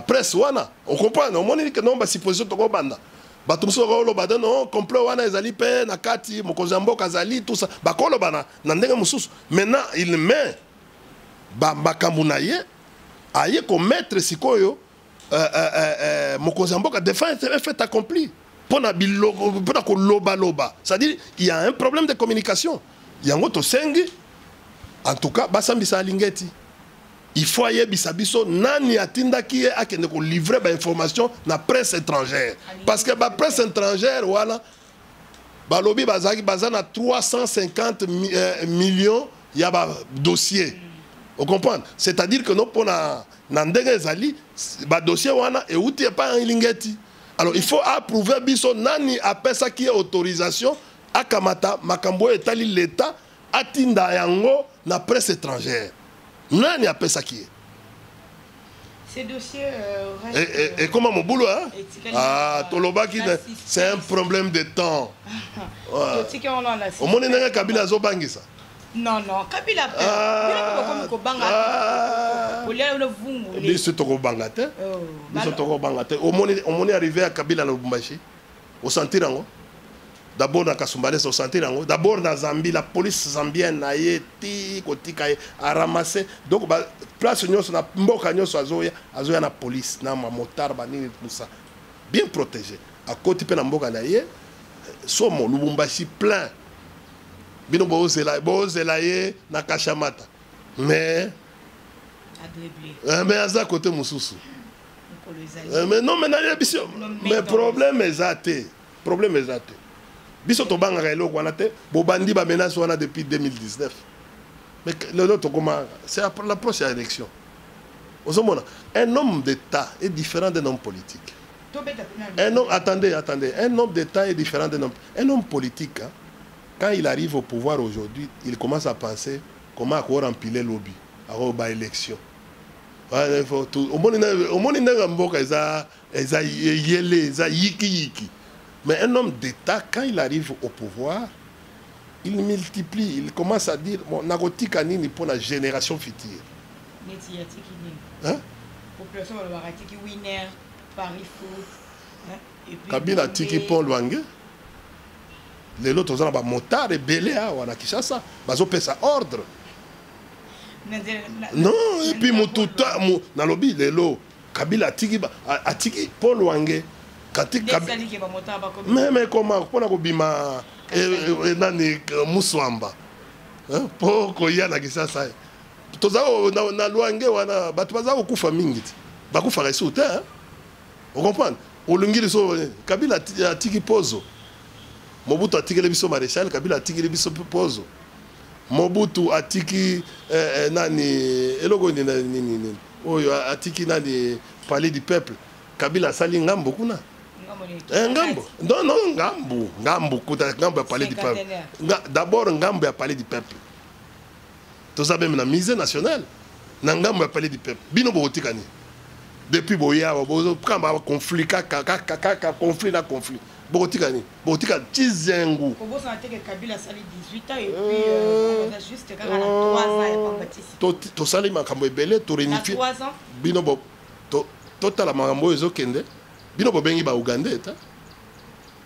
presse wana on comprend on moni que non ba supposition to banda bato mosusu bakoloba te non complot wana ezali mpe na kati mokonzi ya mboka azali tout ça bakoloba na ndenge mosusu. Maintenant il met makambo na ye aye komettre sikoyo mokonzi ya mboka défend un fait accompli mpona koloba. C'est-à-dire il y a un problème de communication yango tosengi en tout cas basambisa alingeti. Il faut ayebisa biso nani atindaki ye akende ko livrer ba information na presse étrangère parce que ba presse étrangère voilà balobi bazaki bazana 350 millions ya ba dossier. Vous comprenez? C'est-à-dire que non pona na ndenge ezali ba dossier wana e uti pas en lingeti. Alors il faut approuver biso nani apesa ki autorisation akamata makambo etali l'état atinda yango na presse étrangère. Nani appelle ça qui est? Ces dossiers et comment mon boulot hein? Ah, Toloba qui c'est un problème de temps. Au monde n'est Kabila zo bangi ça. Non non, Kabila Biso toko bangate. Biso toko bangate. Au monde arrivé à Kabila na Lubumbashi. Au sentir ngo. D'abord dans Kasumbalé, au sentir ngo. D'abord dans Zambie, la police zambienne a été a ramassé. Donc place nyonso na mboka nyonso azoya na police na motar bani tout ça. Bien protégé. À côté pe na mboka na ye somo Lubumbashi plein. Bino bozela ye na Kashamata. Mais à côté mususu. Mais non mais na l'émission. Mais problème est athée. Problème est athée. Biso to banga kailo kwana te bobandi ba menace wana depuis 2019. Mais l'autre comment c'est la prochaine élection. Un homme d'État est différent d'un homme politique. Un homme, attendez, un homme d'État est différent d'un homme. Un homme politique, hein, quand il arrive au pouvoir aujourd'hui, il commence à penser comment remplir le lobby, à avoir élection. Au monde mais un homme d'État, quand il arrive au pouvoir, il multiplie, il commence à dire bon, narcotique anini pour la génération future. Hein? Kabila tiki pon Luange. Les autres ont un motard et belé à Wanakishasa. Bazo pèse ordre. Non, et puis Moutouta, Nalobi, les lots. Kabila tiki pon Luange. Mais comment pour la bima nani muswamba pour koya na kisasa tozao na Luange wana batu bazao kufa mingi bakufa resuta hein vous comprenez olungili so Kabila tiki pozo Mobutu atiki lebiso maréchal Kabila atiki lebiso pozo Mobutu atiki nani elogo ni oyo atiki nani palais du peuple Kabila sali ngambo kuna Ngambo. Non, Ngambo, Ngambo a parlé du peuple. D'abord, Ngambo a parlé du peuple. Tout ça même la misère nationale. Ngambo a parlé du peuple. Bino Botikani. Depuis Boya, quand on conflit, conflit. Botikani. Botikani, Tizengu. Au bout, ça a été que Kabila sali 18 ans et puis juste 3 ans et pas bâti. Tout ça, il m'a belé, tout réunifié. 3 ans. Bino Bo. Total la Marambo est okende. Bino bobengi ba Uganda ta.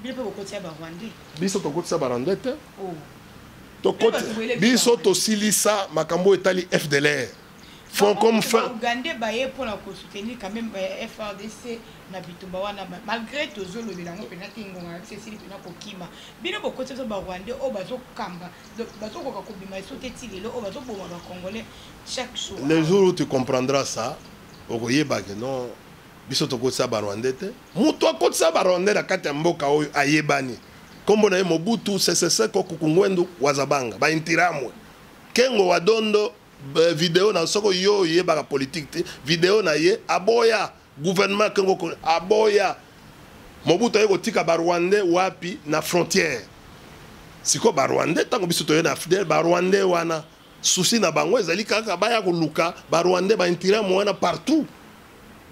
Bino po kotia ba Rwanda. Biso to kotia ba Rwanda ta. Oh. To kotia. Biso to silisa makambo etali FDLR. Font comme fin. Uganda ba ye pour la soutenir quand même FRDC na bitumba wana malgré tozo lo belango penati ngonga Cécile pena kokima. Bino po kotia ba Rwanda o bazo kamba. Bazo ko kobima soteti lelo o bazo boma ba Congolais chaque jour. Le jour où tu comprendras ça, okoyeba que non biso to kotsa barwandete muto akotsa barwandete akati mboka oyo ayebani kombo na ye Mobutu CCC ko kukungwendu wazabanga ba intiramwe kengo wadondo video na soko yo yeba politique te video na ye aboya gouvernement kengo aboya Mobutu ayeko tika barwande wapi na frontière siko barwande tango biso to ye na fidèle barwande wana souci na bango ezali kaka baya koluka barwande ba intiramwe wana partout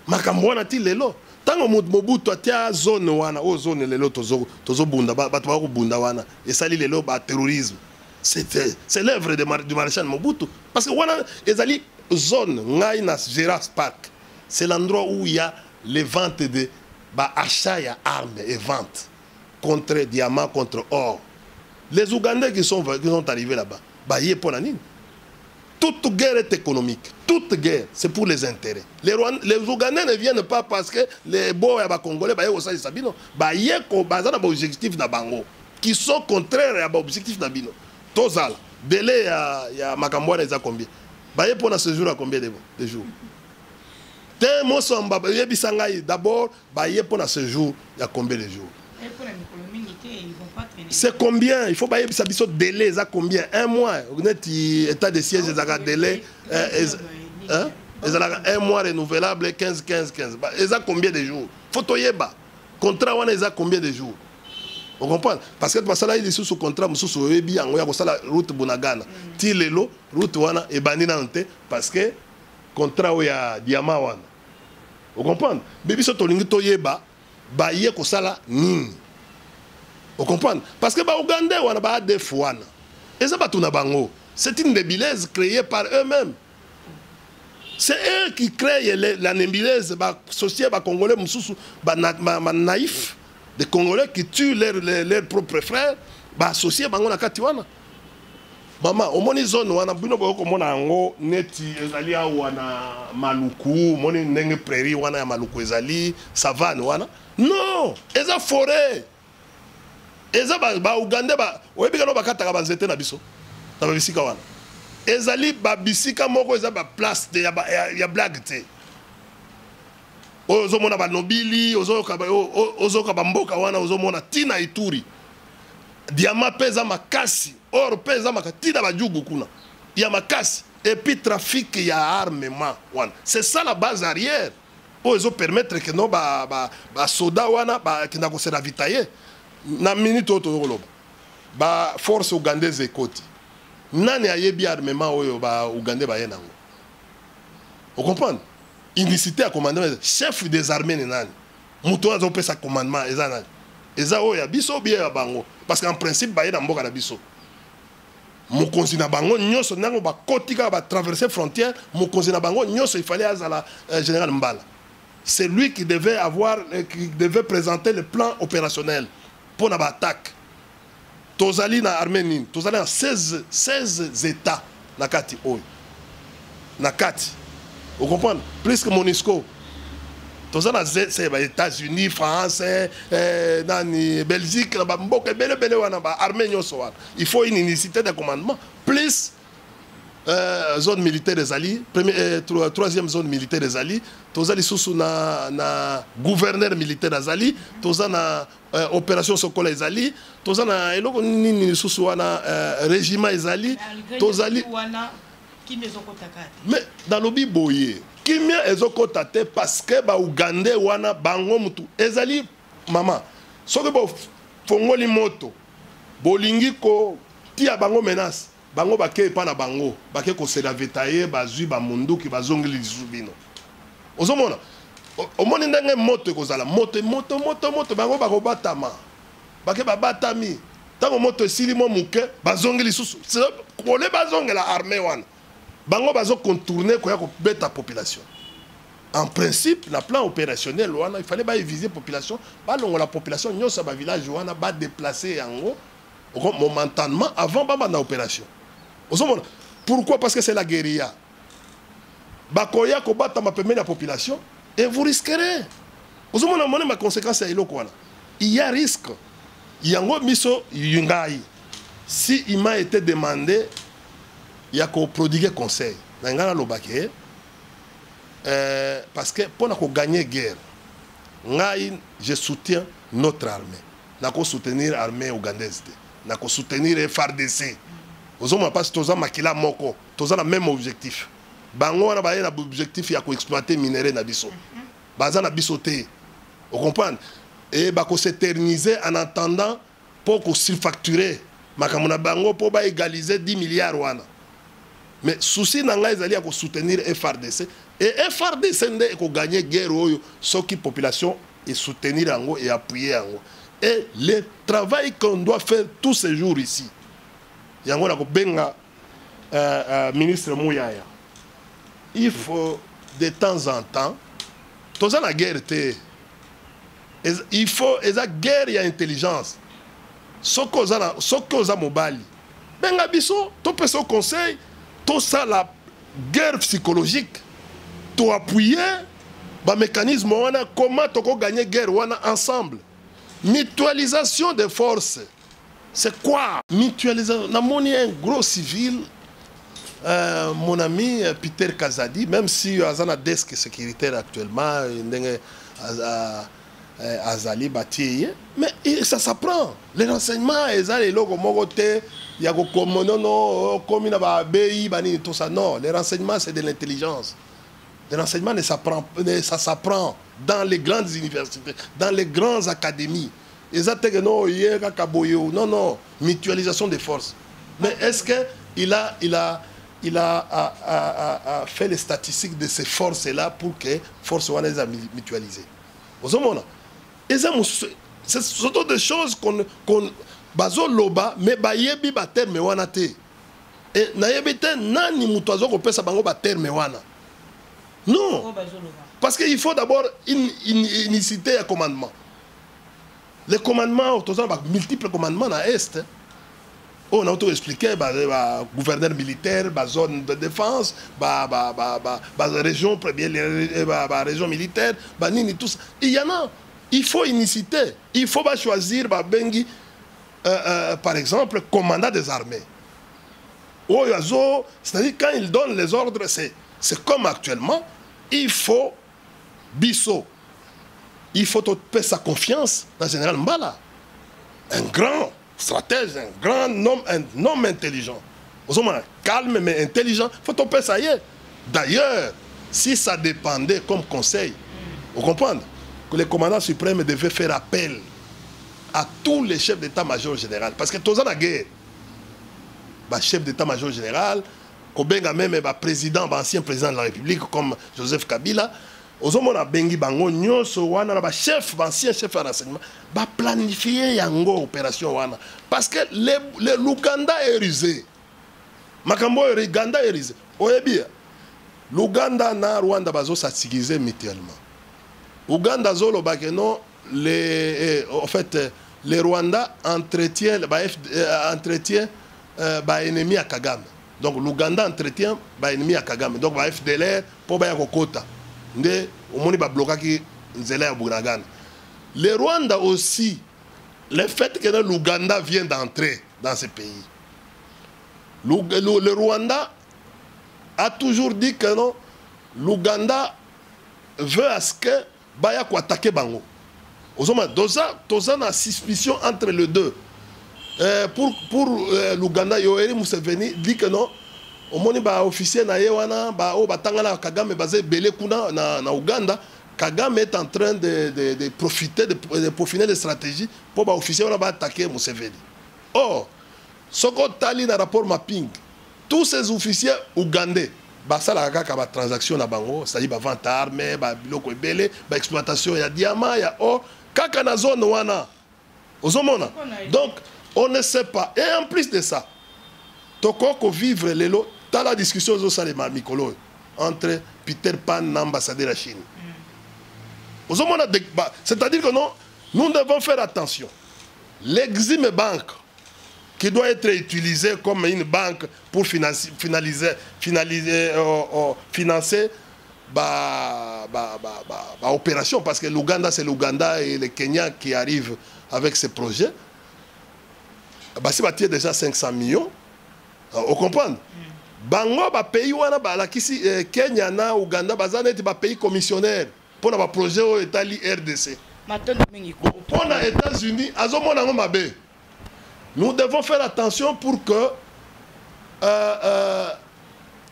makambo wana ti lelo tango Mobutu atia zone wana o zone lelo tozo bunda bato ba ko bunda wana esali lelo ba terrorisme c'est l'œuvre du maréchal Mobutu parce que wana ezali zone ngai na Gérard Park c'est l'endroit où il y a les ventes de bah achat et armes et vente contre diamant, contre or. Les Ougandais qui sont arrivés là-bas, bah y est pour la nine. Toute guerre est économique. Toute guerre, c'est pour les intérêts. Les Ougandais ne viennent pas parce que les beaux et les Congolais, bah y est un objectif d'Abango qui sont contraires à l'objectif d'Abino. Tozal, délai il y a Makamboa, ils ont combien? Bah y est pour ce jour à combien de jours? D'abord, pour ce jour, il y a combien de jours? C'est combien? Il faut que ça soit délai, ça combien? Un mois. État de siège, ils ont délai. Ils ont un mois renouvelable, 15. Ils ont combien de jours? Faut y aller. Contrat, ils ont combien de jours? Vous comprenez? Parce que là, il est sous contrat, il y a la route Bunagana. Tilelo, route wana et baninante parce que contrat où il y a diamant. Vous comprenez? Bibi so tolingi toyeba ba yé ko sala nini. Vous comprenez? Parce que ba Ougandais wana ba des fois et ça ba tuna bango. C'est une nébuleuse créée par eux-mêmes. C'est eux qui créent la nébuleuse ba société ba congolais mususu ba naïf, des Congolais qui tuent leurs propres frères ba associé bango na kati wana. Maman, au moni zone wana bino boko mona ngo neti ezali wana maluku, moni ndenge prairie wana ya maluku ezali savane wana. Non, eza forêt. Eza ba Uganda ba oyebika no bakata ka banzete na biso. Na bisika wana. Ezali ba bisika moko eza ba place de ya blague te. Ozo mona ba nobili, ozo ka ba mboka wana ozo mona tina Ituri. Diamant pesa makasi. Or, pesa makatina bajugu kuna. Il y a makasi. Et puis, trafic, il y a armement. C'est ça la base arrière. Pour ils permettre que nos soldats qui n'ont pas se ravitailler. Na minute auto ba force ougandaise écoute. Nani ayebi armement oyo ba ougandais ba yenango. Vous comprenez? Unicité à commandement chef des armées nani. Muto azo pesa commandement ezana. Eza oya biso bien bango parce qu'en principe ba yena mboka na biso. Mokonzi na bango nyoso nango ba kotika ba traverser frontière, mokonzi na bango nyoso il fallait azala général Mbala. C'est lui qui devait présenter le plan opérationnel pour la attaque. Tozali na Arménie, tozali na 16 états na kati oyo. Na kati. Vous comprenez? Plus que MONUSCO. Tozali na les États-Unis, France, Belgique, armée nyoso wana. Il faut une unicité de commandement plus zone militaire des alliés, troisième zone militaire des alliés, tozali susu na gouverneur militaire des alliés, tozali na opération Sokola des alliés, tozali na eloko nini susu wana régiment des alliés, tozali mais dans le biboye kimia ezokota te parce que ba Ougandais wana bango mutu ezali mama soki bo fongoli moto bolingi ko tia bango menace bango bake pa na bango bake ko se ravitailler bazui ba munduki bazongeli zubino ozomona omoni ndenge moto ekozala moto bango bakobatama bake babatami tango moto esili mo muke bazongeli susu kole bazongela armée wana bango bazo contourner koya ko beta population. En principe, le plan opérationnel, il fallait pas viser la population. La population, nous sommes un village où on a déplacé momentanément avant l'opération. Pourquoi? Parce que c'est la guérilla. Bakoya ko bata ma permet la population et vous risquerez. Vous avez ma conséquence il y a risque. Yango miso yungai. Si il m'a été demandé, il y a qu'on prodiguer conseil. Parce que pour gagner la guerre, je soutiens notre armée. Je soutenir l'armée ougandaise. Je soutenir le FARDC. Vous avez le même objectif. Bango a un objectif de exploiter les minéraux na biso. Baza na biso te. Vous comprenez? Et bako s'éterniser en attendant pour qu'on surfacturer. Makamuna bango pour égaliser 10 milliards wana. Mais souci nanga ezali à soutenir FARDC et FARDC ndé ko gagner guerre oyo soki population et soutenir ango et appuyer ango. Et le travail qu'on doit faire tous ces jours ici. Yango na ko benga ministre Mouyaya. Il faut de temps en temps toza na guerre te il faut eza guerre ya intelligence. Soko za mobali. Benga biso, to pesa au conseil, tout ça la guerre psychologique. To appuyer ba mécanisme wana comment toko gagner guerre wana ensemble. Mutualisation des forces. C'est quoi? Mutualisation. Namoni un gros civil. Mon ami Peter Kazadi, même si il y a un desk sécuritaire actuellement, Azali Bati, mais ça s'apprend. Les renseignements, ils ont les logos mogoté, il y a tout ça. Non, les renseignements, c'est de l'intelligence. Les renseignements, ça s'apprend dans les grandes universités, dans les grandes académies. Non, non, mutualisation des forces. Mais est-ce qu'il a fait les statistiques de ces forces-là pour que les forces soient mutualisées? Ce sont des choses qu'on bazo loba, mais bayebi ba terme wana te. Et nayebi te nani mutuazo ko pesa bango ba terme wana. Non. Parce qu'il faut d'abord une unicité à commandement. Les commandements, multiples commandements dans l'Est. On a tout expliqué, gouverneur militaire, zone de défense, région première, région militaire, tout ça. Il y en a. Il faut unicité. Il faut choisir bengi, par exemple, commandant des armées. C'est-à-dire quand il donne les ordres, c'est comme actuellement, il faut bisso. Il faut faire sa confiance dans le général Mbala. Un grand stratège, un grand homme, un homme intelligent. Calme mais intelligent. Il faut faire ça. D'ailleurs, si ça dépendait comme conseil, vous comprenez que les commandants suprêmes devaient faire appel à tous les chefs d'état-major général. Parce que tous en la guerre, chef d'état-major général, même président, ancien président de la République comme Joseph Kabila, ozomona bengi bango nyonso wana na chef ancien chef de renseignement ba planifier yango opération wana parce que l'Ouganda est rusé. Makambo Uganda est rusé. Oyebi l'Ouganda na Rwanda bazo s'attigiser mutuellement. Ouganda zolo bakeno en fait les Rwandais entretient ennemi à Kagame. Donc l'Ouganda entretient ennemi à Kagame. Donc FDLR pour ba kokota. Les Rwandais aussi, le fait que l'Ouganda vient d'entrer dans ce pays. Le Rwanda a toujours dit que non, l'Ouganda veut à ce que Baya ko attaquer Bango. Toza na suspicion entre les deux. Pour l'Ouganda, Yoweri Museveni dit que non. Au moni ba officier na yewana ba o batangala Kagame basé belé kuna na Ouganda. Kagame est en train de profiter de peaufiner des stratégies pour ba officier wana ba attaquer Museveni. Or soko tali na rapport mapping tous ces officiers ougandais ba sala kaka ba transaction na bango, c'est-à-dire ba vente d'armes, ba biloko ebele, ba exploitation ya diamant ya or kaka na zone wana. Ozomona. Donc on ne sait pas et en plus de ça toko vivre lelo dans la discussion entre Peter Pan et l'ambassadeur de la Chine. C'est-à-dire que non, nous devons faire attention. L'exime banque, qui doit être utilisée comme une banque pour financer opération, parce que l'Ouganda, c'est l'Ouganda et le Kenya qui arrivent avec ces projets. Si on déjà 500 millions, vous comprenez? Bango ba pays wana ba la kisi Kenya na Ouganda bazana eti ba pays commissionnaire pour na projet au Italie RDC. Pour les États-Unis, nous devons faire attention pour que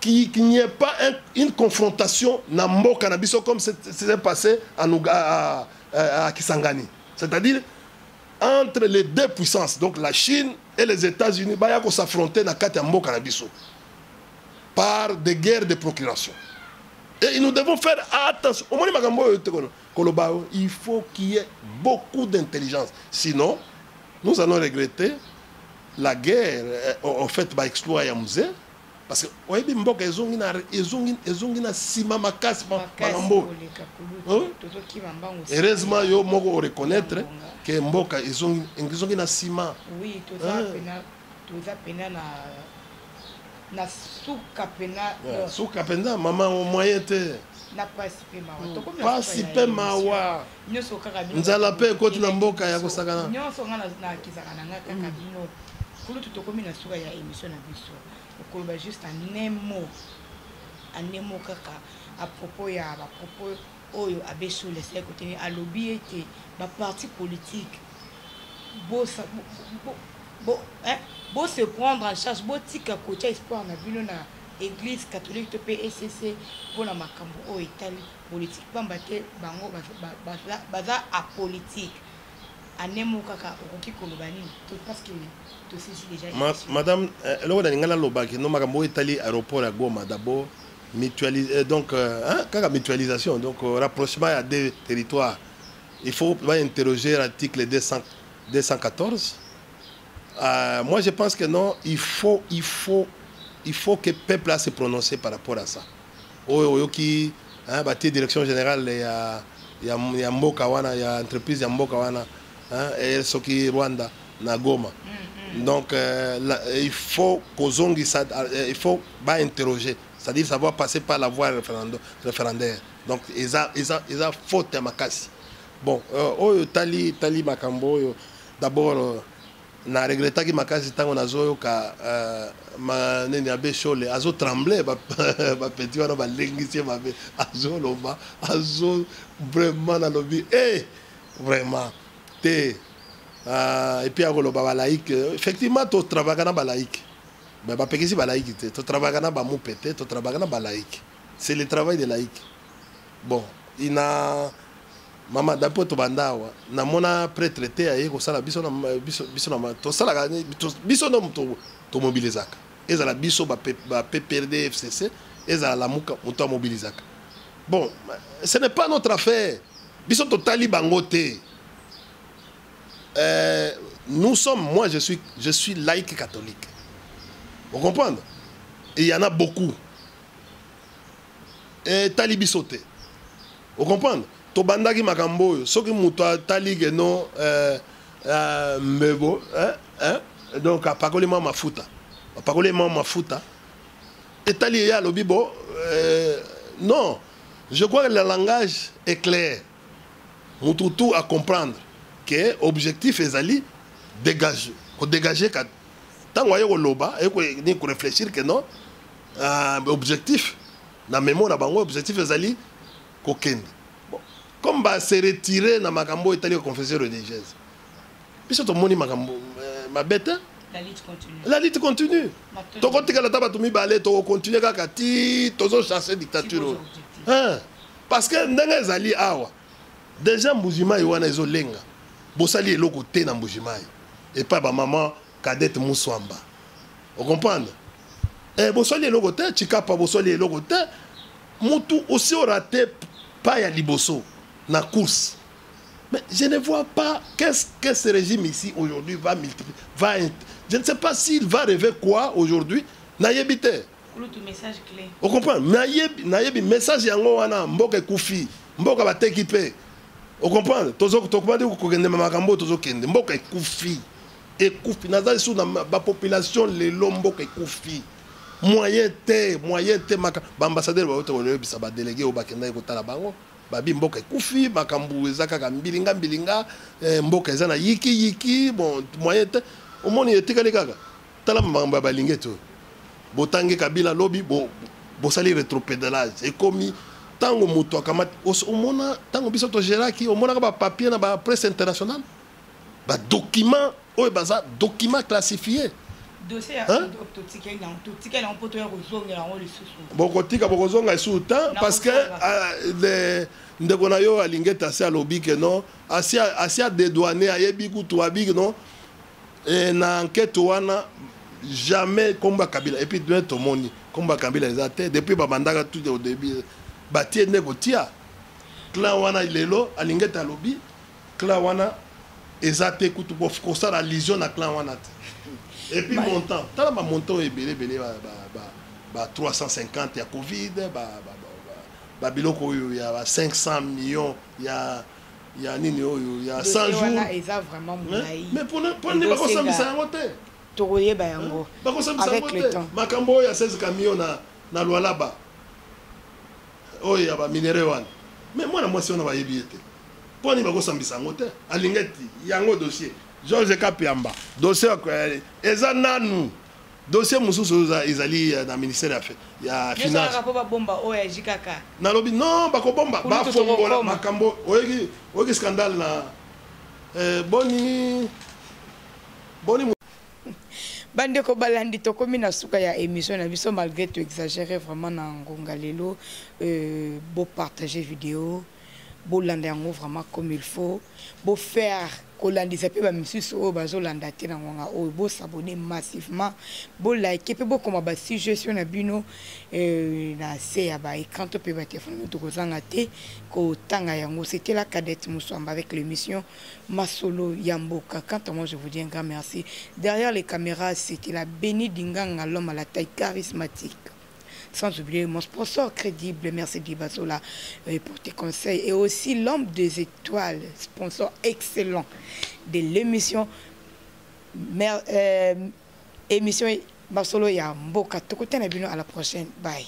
qu'il n'y ait pas une confrontation na mboka na biso comme c'est passé à Kisangani. C'est-à-dire entre les deux puissances, donc la Chine et les États-Unis, il faut s'affronter dans le mboka na biso par des guerres de procuration. Et nous devons faire attention. Il faut qu'il y ait beaucoup d'intelligence. Sinon, nous allons regretter la guerre en fait par exploit Yamouze parce que oyebi mboka ezongi na sima makasi makambo. Heureusement yo moko o reconnaître que mboka ezongi na sima. Oui, toza pena na suka pena. Suka pena mama o moyen te. Na pas Pasi pe mawa. Nyoso kaka bino. Nzala pe koti na mboka ya kosakana. Nyoso ngana na kisakana ngaka bino. Kulu tutokomi na suka ya émission na biso. Okoloba juste en un mot kaka à propos ya ba propos oyo abeso les côté à lobby était ba parti politique bo se prendre en charge bo tika côté espoir na bino na église catholique to PSC pour la makambo o Italie politique bambate bango baza a politique anemo kaka okoki koloba nini to parce que to sisi déjà madame eloko na ngala lobaki no makambo Italie aéroport à Goma d'abord donc kaka mutualisation donc rapprochement à deux territoires il faut interroger l'article 214 moi je pense que non il faut que le peuple se prononce par rapport à ça. Oyoki, bâti direction générale, il y a Mboka wana, il y a entreprise Mboka wana, et Soki Rwanda, na Goma. Donc il faut qu'ozongi ça, il faut interroger, c'est-à-dire ça va passer par la voie référendaire. Donc ils ont faute à makasi. Bon, oyo tali makambo d'abord na regretta ki makasi tango nazoyo ka neni abeshole azo trembler ba petit wana ba lengisi ba azo loba azo vraiment na lobby vraiment te et puis akoloba ba laïque effectivement to travailler na ba laïque mais ba pekisi ba laïque te to travailler na ba mupete to travailler na ba laïque c'est le travail des laïcs. Bon ina Mama d'après to bandawa na mona prêtre-traité aye ko sala biso na to sala biso no to mobilizaka ezala biso ba PPRD FCC ezala la muka muto mobilizaka. Bon, ce n'est pas notre affaire. Biso to tali bangote. Nous sommes, moi je suis laïque catholique. Vous comprenez? Et il y en a beaucoup. Et tali bisote. Vous comprenez? To bandaki makambo soki muto tali no mbebo donc apakoli ma mafuta et tali ya lobi bo non, je crois que le langage est clair. Mutu tout à comprendre que objectif ezali dégager ka tango ayo loba et ko réfléchir que non objectif na mémoire bango objectif ezali ko kende. Comme bah se retirer dans makambo italien confession religieuse. Puis tout le monde makambo ma bête. La lutte continue. To kotika la taba tumi balé to continuer kaka ti tozo chasser dictature. Parce que ndenge zali awa. Déjà mbujima iwana ezo lenga. Bosali eloko te na mbujima. Et pas ba maman cadette Muswamba. Vous comprenez? Bosali eloko te chikapa bosali eloko te. Mutu aussi raté pas ya liboso. La course. Mais je ne vois pas qu'est-ce que ce régime ici aujourd'hui va multiplier. Je ne sais pas s'il va rêver quoi aujourd'hui. Naïebite. Message clé. Vous comprenez? Naïebi message yango wana mboka koufi. Mboka ba tekipe. Vous comprenez? Tozo tokubandi kokende makambo tozo kende. Mboka koufi. Et koufi nazali sous la population les mboka koufi. Moyen te maka ambassadeur ba oto bisa ba délégué au bakenda ko tala bango. Babi mboka kufi makambu ezaka ka mbilinga mboka ezana yiki bon moyen te omoni etikali kaka tala mamba balinge to botangi kabila lobi bo sali rétropédalage et comme tango muto akamati omona tango biso to geraki omona ka ba papier na ba presse internationale ba document oyo baza document classifié dossier bokotika bokozonga esu temps parce que ndeko na yo alingeta asi alobi ke non asi adédouané ayebi kutu abi non na enquête wana jamais komba kabila et puis doit tomoni komba kabila eza te depuis babandaka tout au début batie ndeko tia clan wana lelo alingeta alobi clan wana eza te kutu kosala allusion na clan wana te. Et puis montant, t'as ma montant et belé 350 ya Covid, biloko il y a 500 millions, il y a nini il y a 100 jours. Mais pour ne pas consommer ça en hôtel. Avec le temps. Makambo il y a 16 camions na Lualaba. Oh il y a minéraux. Mais moi si on va y bien. Pour ne pas consommer ça en hôtel. Alingeti, il y a un dossier. Georges Kapiamba. Dossier ezananu. Dossier mususu izali na ministère ya finance. Na lobi non bako bomba ba fongola makambo oyi scandale na boni bandeko balandi tokomi na suka ya émission na biso malgré tu exagérer vraiment na ngonga lelo beau partager vidéo beau landa yango vraiment comme il faut beau faire kolandisa pe ba misusu o bazolanda te na ngonga o beau s'abonner massivement beau like pe beau comme ba suggestion na bino na se ya ba écran to pe ba téléphone to kozanga te ko tanga yango. C'était la cadette Moussamba avec l'émission Masolo Yamboka. Quant à moi je vous dis un grand merci. Derrière les caméras c'était la Béni Dinganga, l'homme à la taille charismatique. Sans oublier mon sponsor crédible, merci Dibasola pour tes conseils. Et aussi l'homme des étoiles, sponsor excellent de l'émission émission Basolo Yamboka. À la prochaine. Bye.